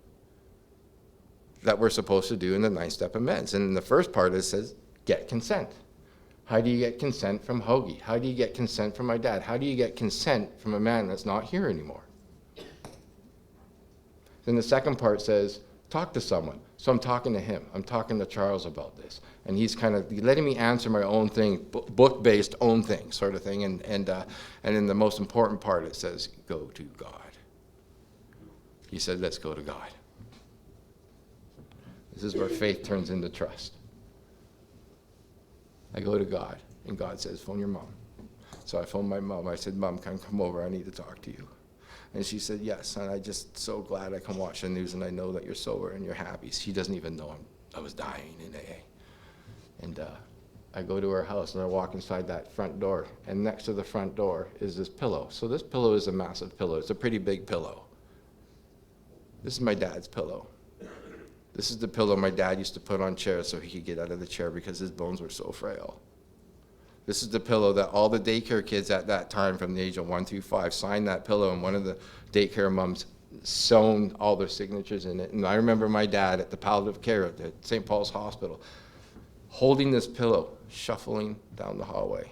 Speaker 1: that we're supposed to do in the 9th step amends. And in the first part it says, get consent. How do you get consent from Hoagie? How do you get consent from my dad? How do you get consent from a man that's not here anymore? Then the second part says, talk to someone. So I'm talking to him. I'm talking to Charles about this. And he's kind of letting me answer my own thing, book-based own thing sort of thing. And in the most important part, it says, go to God. He said, let's go to God. This is where faith turns into trust. I go to God, and God says, phone your mom. So I phoned my mom. I said, Mom, can I come over? I need to talk to you. And she said, yes, and I'm just so glad I can watch the news and I know that you're sober and you're happy. She doesn't even know I was dying in AA. And I go to her house and I walk inside that front door, and next to the front door is this pillow. So this pillow is a massive pillow. It's a pretty big pillow. This is my dad's pillow. This is the pillow my dad used to put on chairs so he could get out of the chair because his bones were so frail. This is the pillow that all the daycare kids at that time from the age of 1 through 5 signed that pillow, and one of the daycare moms sewn all their signatures in it. And I remember my dad at the palliative care at the St. Paul's Hospital holding this pillow, shuffling down the hallway.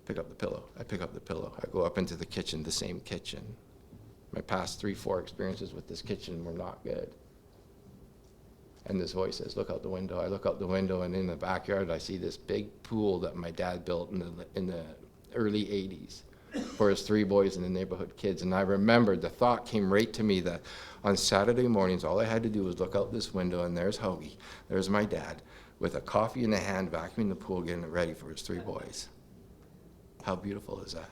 Speaker 1: Pick up the pillow. I pick up the pillow. I go up into the kitchen, the same kitchen. My past 3-4 experiences with this kitchen were not good. And this voice says, look out the window. I look out the window, and in the backyard, I see this big pool that my dad built in the early 80s for his 3 boys and the neighborhood kids. And I remembered, the thought came right to me that on Saturday mornings, all I had to do was look out this window, and there's Hoagie, there's my dad, with a coffee in the hand, vacuuming the pool, getting it ready for his 3 boys. How beautiful is that?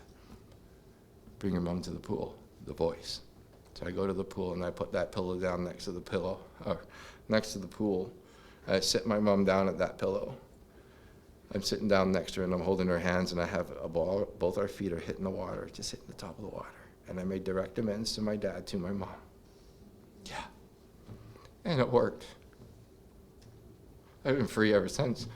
Speaker 1: Bring your mom to the pool, the voice. So I go to the pool, and I put that pillow down next to the pillow, or next to the pool. I sit my mom down at that pillow. I'm sitting down next to her, and I'm holding her hands, and I have a ball, both our feet are hitting the water, just hitting the top of the water. And I made direct amends to my dad, to my mom. Yeah. And it worked. I've been free ever since.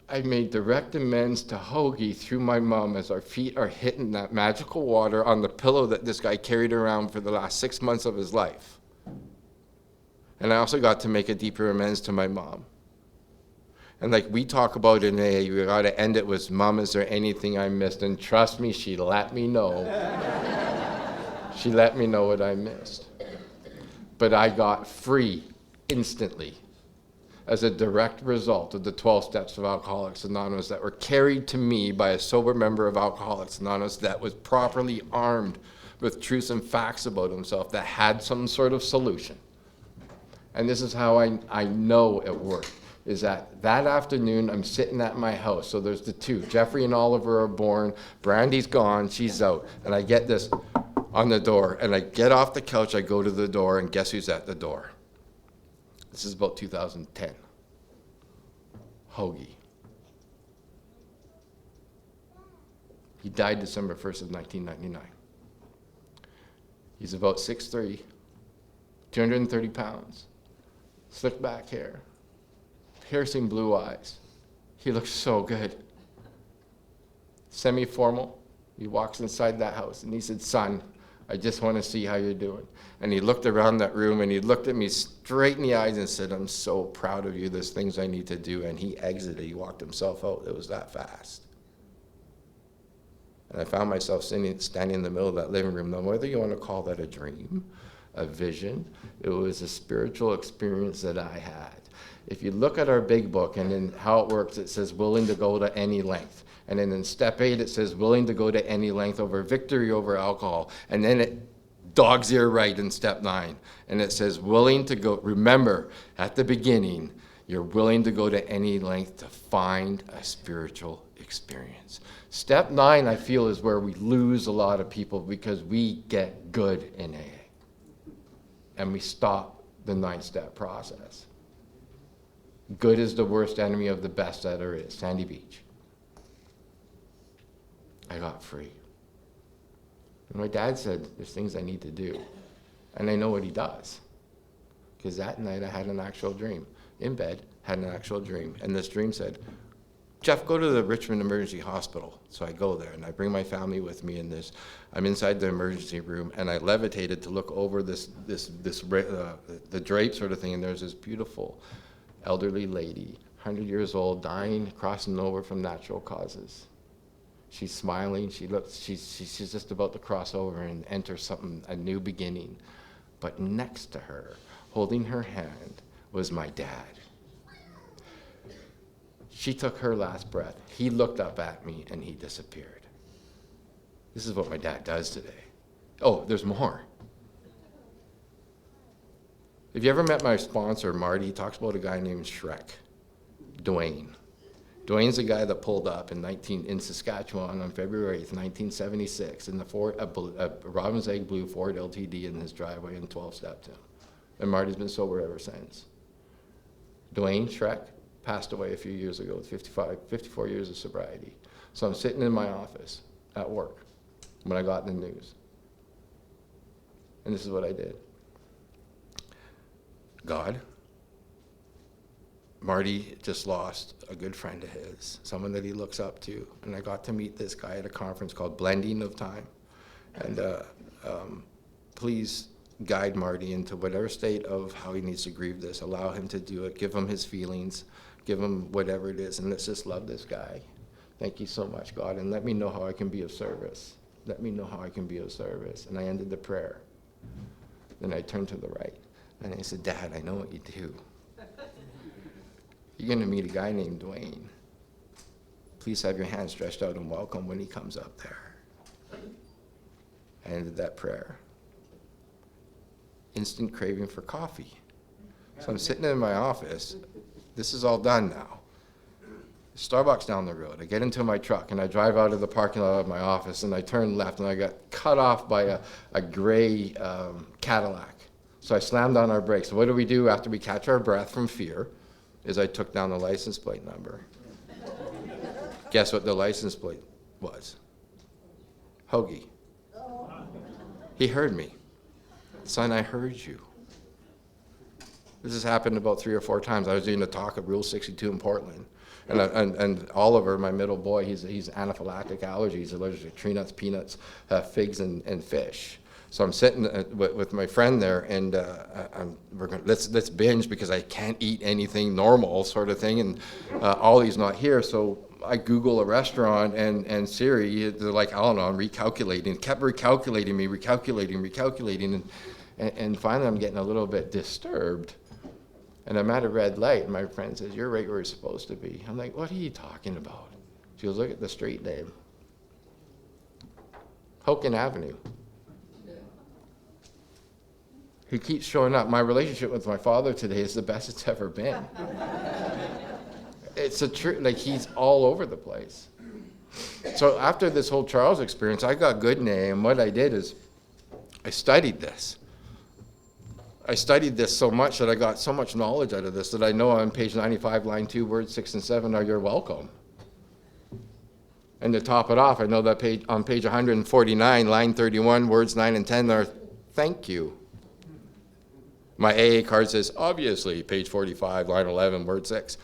Speaker 1: I made direct amends to Hoagie through my mom as our feet are hitting that magical water on the pillow that this guy carried around for the last 6 months of his life. And I also got to make a deeper amends to my mom. And like we talk about in AA, we got to end it with, Mom, is there anything I missed? And trust me, she let me know. She let me know what I missed. But I got free instantly as a direct result of the 12 steps of Alcoholics Anonymous that were carried to me by a sober member of Alcoholics Anonymous that was properly armed with truths and facts about himself, that had some sort of solution. And this is how I know it worked, is that afternoon I'm sitting at my house. So there's the 2. Jeffrey and Oliver are born. Brandy's gone. She's out. And I get this on the door. And I get off the couch. I go to the door. And guess who's at the door? This is about 2010. Hoagie. He died December 1st of 1999. He's about 6'3", 230 pounds, slick back hair, piercing blue eyes. He looks so good. Semi-formal. He walks inside that house and he said, son, I just want to see how you're doing. And he looked around that room and he looked at me straight in the eyes and said, I'm so proud of you. There's things I need to do. And he exited. He walked himself out. It was that fast. And I found myself standing in the middle of that living room. Now, whether you want to call that a dream, a vision, it was a spiritual experience that I had. If you look at our big book and in how it works, it says willing to go to any length. And then in step 8, it says willing to go to any length over victory over alcohol. And then it dog's ear right in step 9. And it says willing to go, remember, at the beginning, you're willing to go to any length to find a spiritual experience. Step 9, I feel, is where we lose a lot of people because we get good in AA. And we stop the 9-step process. Good is the worst enemy of the best that there is. Sandy Beach. I got free. And my dad said, there's things I need to do. And I know what he does. Because that night I had an actual dream. In bed, had an actual dream. And this dream said, Jeff, go to the Richmond Emergency Hospital. So I go there, and I bring my family with me in this. I'm inside the emergency room, and I levitated to look over the drape sort of thing, and there's this beautiful elderly lady, 100 years old, dying, crossing over from natural causes. She's smiling. She's just about to cross over and enter a new beginning. But next to her, holding her hand, was my dad. She took her last breath. He looked up at me and he disappeared. This is what my dad does today. Oh, there's more. Have you ever met my sponsor, Marty? He talks about a guy named Shrek, Dwayne. Dwayne's the guy that pulled up in Saskatchewan on February 8th, 1976, in a Robin's Egg Blue Ford LTD in his driveway and 12-stepped him. And Marty's been sober ever since. Dwayne, Shrek, passed away a few years ago with 54 years of sobriety. So I'm sitting in my office at work when I got the news. And this is what I did. God, Marty just lost a good friend of his, someone that he looks up to. And I got to meet this guy at a conference called Blending of Time. And please guide Marty into whatever state of how he needs to grieve this. Allow him to do it. Give him his feelings. Give him whatever it is. And let's just love this guy. Thank you so much, God. And let me know how I can be of service. Let me know how I can be of service. And I ended the prayer. Then I turned to the right. And I said, Dad, I know what you do. You're going to meet a guy named Dwayne. Please have your hand stretched out and welcome when he comes up there. I ended that prayer. Instant craving for coffee. So I'm sitting in my office. This is all done now. Starbucks down the road. I get into my truck and I drive out of the parking lot of my office and I turn left and I got cut off by a gray Cadillac. So I slammed on our brakes. So what do we do after we catch our breath from fear? Is I took down the license plate number. Guess what the license plate was? Hoagie. He heard me. Son, I heard you. This has happened about 3 or 4 times. I was doing a talk at Rule 62 in Portland. And Oliver, my middle boy, he's anaphylactic allergies. He's allergic to tree nuts, peanuts, figs, and fish. So I'm sitting with my friend there, and let's binge because I can't eat anything normal, sort of thing. And Ollie's not here, so I Google a restaurant, and Siri, they're like, I don't know, I'm recalculating. Kept recalculating, and finally I'm getting a little bit disturbed. And I'm at a red light, and my friend says, you're right where you're supposed to be. I'm like, what are you talking about? She goes, look at the street name. Hoken Avenue. He keeps showing up. My relationship with my father today is the best it's ever been. It's a truth, like he's all over the place. So after this whole Charles experience, I got good name. What I did is I studied this. I studied this so much that I got so much knowledge out of this that I know on page 95, line 2, words 6 and 7 are you're welcome. And to top it off, I know that on page 149, line 31, words 9 and 10 are thank you. My AA card says, obviously, page 45, line 11, word 6.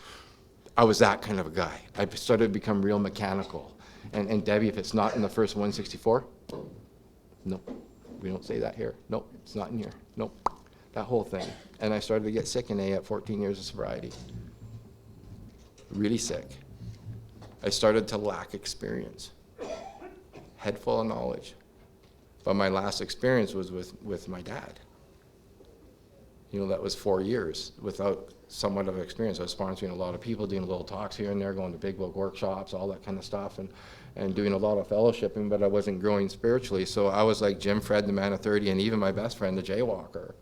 Speaker 1: I was that kind of a guy. I started to become real mechanical. And Debbie, if it's not in the first 164, nope, we don't say that here. Nope, it's not in here. Nope, that whole thing. And I started to get sick in A at 14 years of sobriety. Really sick. I started to lack experience. Head full of knowledge. But my last experience was with my dad. You know, that was 4 years without somewhat of experience. I was sponsoring a lot of people, doing little talks here and there, going to big book workshops, all that kind of stuff, and doing a lot of fellowshipping, but I wasn't growing spiritually. So I was like Jim Fred, the man of 30, and even my best friend, the jaywalker.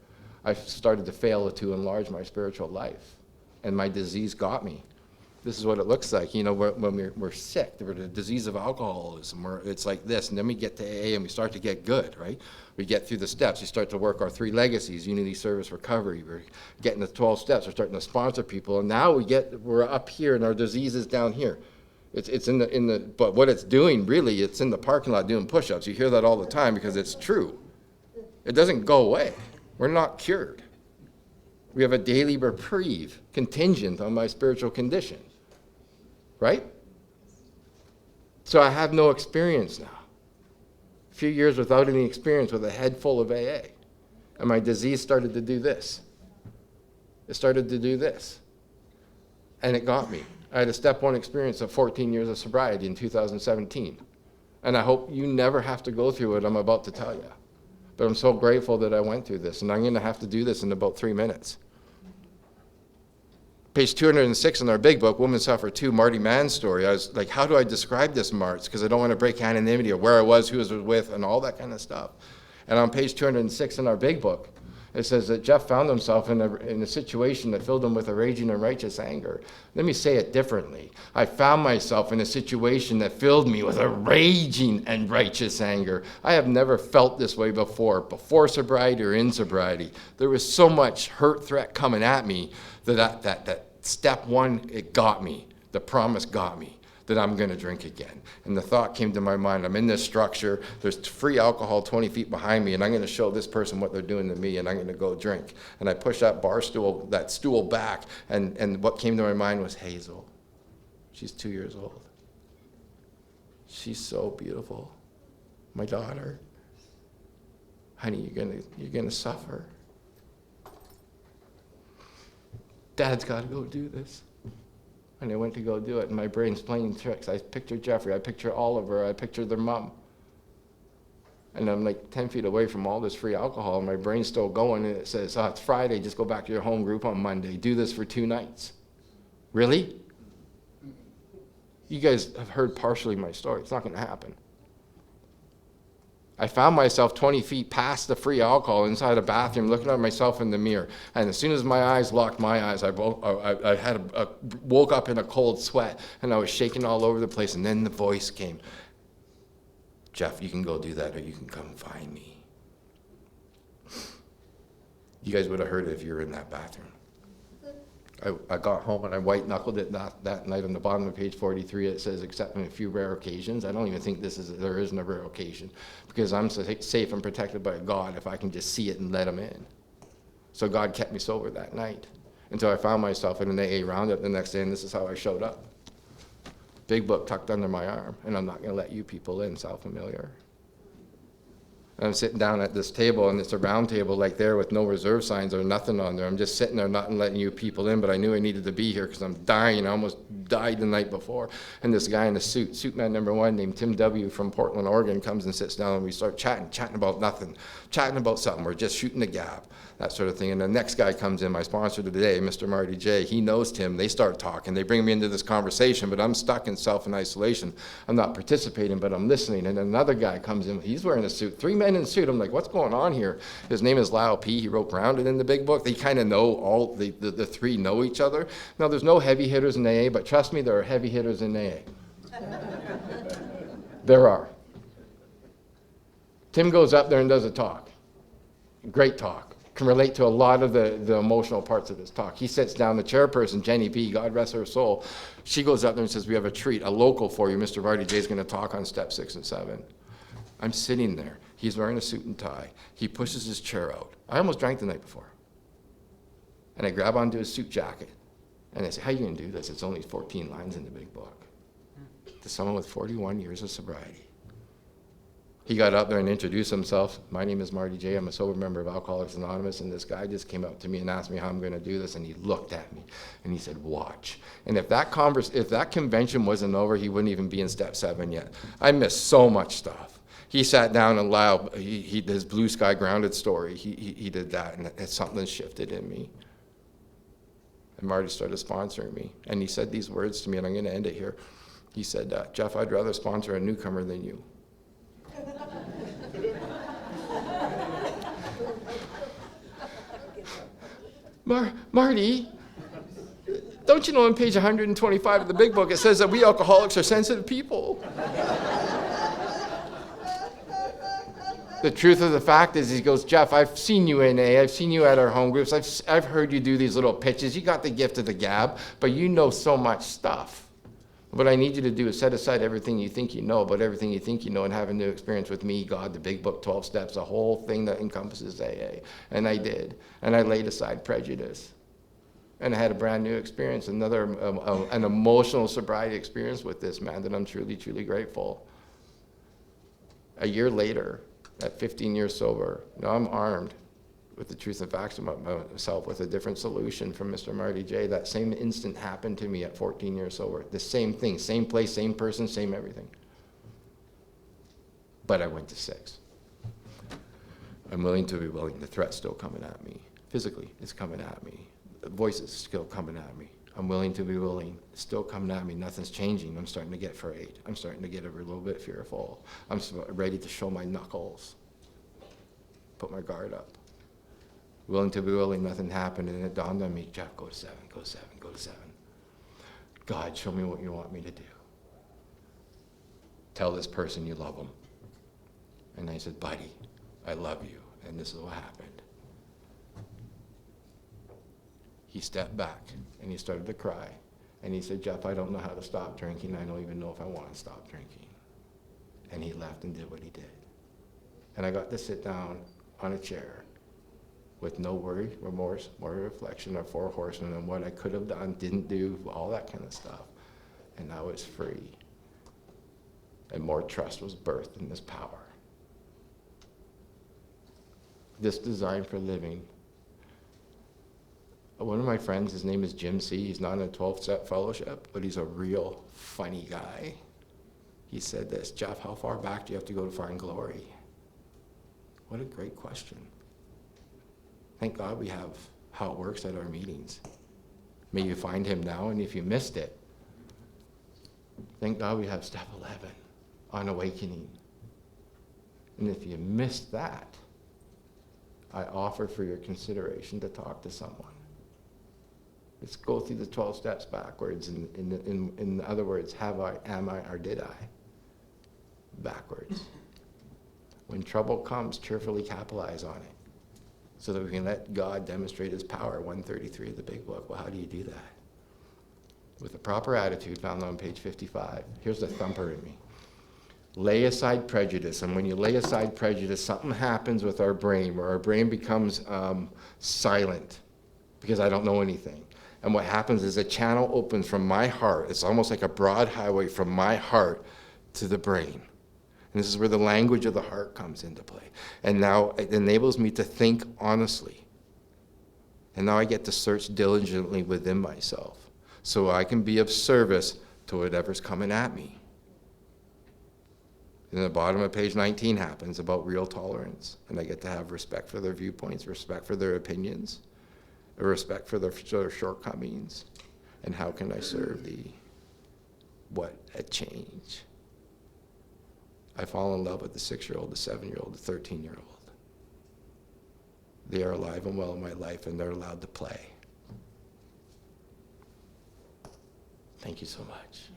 Speaker 1: I started to fail to enlarge my spiritual life, and my disease got me. This is what it looks like. You know, when we're sick, the disease of alcoholism, it's like this, and then we get to AA and we start to get good, right? We get through the steps. We start to work our 3 legacies, unity, service, recovery. We're getting the 12 steps. We're starting to sponsor people, and now we're up here, and our disease is down here. It's in the but what it's doing really, it's in the parking lot doing push-ups. You hear that all the time because it's true. It doesn't go away. We're not cured. We have a daily reprieve contingent on my spiritual condition. Right? So I have no experience now. A few years without any experience with a head full of AA. And my disease started to do this. It started to do this. And it got me. I had a step 1 experience of 14 years of sobriety in 2017. And I hope you never have to go through what I'm about to tell you. But I'm so grateful that I went through this. And I'm going to have to do this in about 3 minutes. Page 206 in our big book, Women Suffer Too, Marty Mann's story. I was like, how do I describe this, Marts? Because I don't want to break anonymity of where I was, who I was with, and all that kind of stuff. And on page 206 in our big book, it says that Jeff found himself in a situation that filled him with a raging and righteous anger. Let me say it differently. I found myself in a situation that filled me with a raging and righteous anger. I have never felt this way before sobriety or in sobriety. There was so much hurt threat coming at me that step 1, it got me. The promise got me that I'm going to drink again. And the thought came to my mind, I'm in this structure, there's free alcohol 20 feet behind me, and I'm going to show this person what they're doing to me, and I'm going to go drink. And I pushed that stool back, and what came to my mind was Hazel. She's 2 years old. She's so beautiful. My daughter. Honey, you're gonna suffer. Dad's got to go do this. And I went to go do it, and my brain's playing tricks. I picture Jeffrey, I picture Oliver, I picture their mom. And I'm like 10 feet away from all this free alcohol, and my brain's still going, and it says, it's Friday, just go back to your home group on Monday. Do this for 2 nights. Really? You guys have heard partially my story. It's not going to happen. I found myself 20 feet past the free alcohol inside a bathroom, looking at myself in the mirror. And as soon as my eyes locked my eyes, I woke up in a cold sweat, and I was shaking all over the place. And then the voice came, Jeff, you can go do that, or you can come find me. You guys would have heard it if you were in that bathroom. I got home and I white-knuckled it that night. On the bottom of page 43, it says, except in a few rare occasions. I don't even think there isn't a rare occasion, because I'm safe and protected by God if I can just see it and let him in. So God kept me sober that night until I found myself in an AA roundup the next day, and this is how I showed up. Big book tucked under my arm, and I'm not going to let you people in, self-familiar. And I'm sitting down at this table, and it's a round table like there with no reserve signs or nothing on there. I'm just sitting there not letting you people in, but I knew I needed to be here because I'm dying. I almost died the night before. And this guy in a suit man number 1 named Tim W. from Portland, Oregon, comes and sits down, and we start chatting about nothing, chatting about something. We're just shooting the gap, that sort of thing. And the next guy comes in, my sponsor today, Mr. Marty J. He knows Tim. They start talking. They bring me into this conversation, but I'm stuck in self and isolation. I'm not participating, but I'm listening. And another guy comes in. He's wearing a suit. 3 men in a suit. I'm like, what's going on here? His name is Lyle P. He wrote Grounded in the big book. They kind of know all, the 3 know each other. Now, there's no heavy hitters in AA, but trust me, there are heavy hitters in AA. There are. Tim goes up there and does a talk. Great talk. Can relate to a lot of the emotional parts of this talk. He sits down, the chairperson, Jenny P., God rest her soul, she goes up there and says, we have a treat, a local for you. Mr. Marty J. is going to talk on step 6 and 7. I'm sitting there. He's wearing a suit and tie. He pushes his chair out. I almost drank the night before. And I grab onto his suit jacket. And I say, how are you going to do this? It's only 14 lines in the big book. To someone with 41 years of sobriety. He got up there and introduced himself. My name is Marty J. I'm a sober member of Alcoholics Anonymous. And this guy just came up to me and asked me how I'm going to do this. And he looked at me and he said, watch. And if that convention wasn't over, he wouldn't even be in step 7 yet. I missed so much stuff. He sat down and loud, his blue sky grounded story, he did that, and something shifted in me. And Marty started sponsoring me. And he said these words to me, and I'm going to end it here. He said, Jeff, I'd rather sponsor a newcomer than you. Marty, don't you know on page 125 of the big book, it says that we alcoholics are sensitive people. The truth of the fact is, he goes, Jeff, I've seen you in AA, I've seen you at our home groups, I've heard you do these little pitches, you got the gift of the gab, but you know so much stuff. What I need you to do is set aside everything you think you know about everything you think you know and have a new experience with me, God, the big book, 12 steps, the whole thing that encompasses AA. And I did. And I laid aside prejudice. And I had a brand new experience, an emotional sobriety experience with this man that I'm truly, truly grateful. A year later, at 15 years sober, now I'm armed with the truth and facts about myself with a different solution from Mr. Marty J. That same instant happened to me at 14 years sober. The same thing, same place, same person, same everything. But I went to 6. I'm willing to be willing. The threat's still coming at me. Physically, it's coming at me. The voice is still coming at me. I'm willing to be willing. It's still coming at me. Nothing's changing. I'm starting to get afraid. I'm starting to get a little bit fearful. I'm ready to show my knuckles. Put my guard up. Willing to be willing, nothing happened, and it dawned on me, Jeff, go to 7, go to 7, go to 7. God, show me what you want me to do. Tell this person you love them. And I said, buddy, I love you, and this is what happened. He stepped back, and he started to cry, and he said, Jeff, I don't know how to stop drinking. I don't even know if I want to stop drinking. And he left and did what he did. And I got to sit down on a chair with no worry, remorse, more reflection of 4 horsemen and what I could have done, didn't do, all that kind of stuff. And I was free. And more trust was birthed in this power. This design for living. One of my friends, his name is Jim C. He's not in a 12-step fellowship, but he's a real funny guy. He said this, Jeff, how far back do you have to go to find glory? What a great question. Thank God we have how it works at our meetings. May you find him now, and if you missed it, thank God we have step 11 on awakening. And if you missed that, I offer for your consideration to talk to someone. Let's go through the 12 steps backwards. In other words, have I, am I, or did I? Backwards. When trouble comes, cheerfully capitalize on it so that we can let God demonstrate his power, 133 of the big book. Well, how do you do that? With the proper attitude found on page 55. Here's the thumper in me. Lay aside prejudice, and when you lay aside prejudice, something happens with our brain, where our brain becomes silent because I don't know anything. And what happens is a channel opens from my heart. It's almost like a broad highway from my heart to the brain. And this is where the language of the heart comes into play. And now it enables me to think honestly. And now I get to search diligently within myself so I can be of service to whatever's coming at me. And the bottom of page 19 happens about real tolerance. And I get to have respect for their viewpoints, respect for their opinions, a respect for their shortcomings. And how can I serve thee? What a change. I fall in love with the 6-year-old, the 7-year-old, the 13-year-old. They are alive and well in my life, and they're allowed to play. Thank you so much.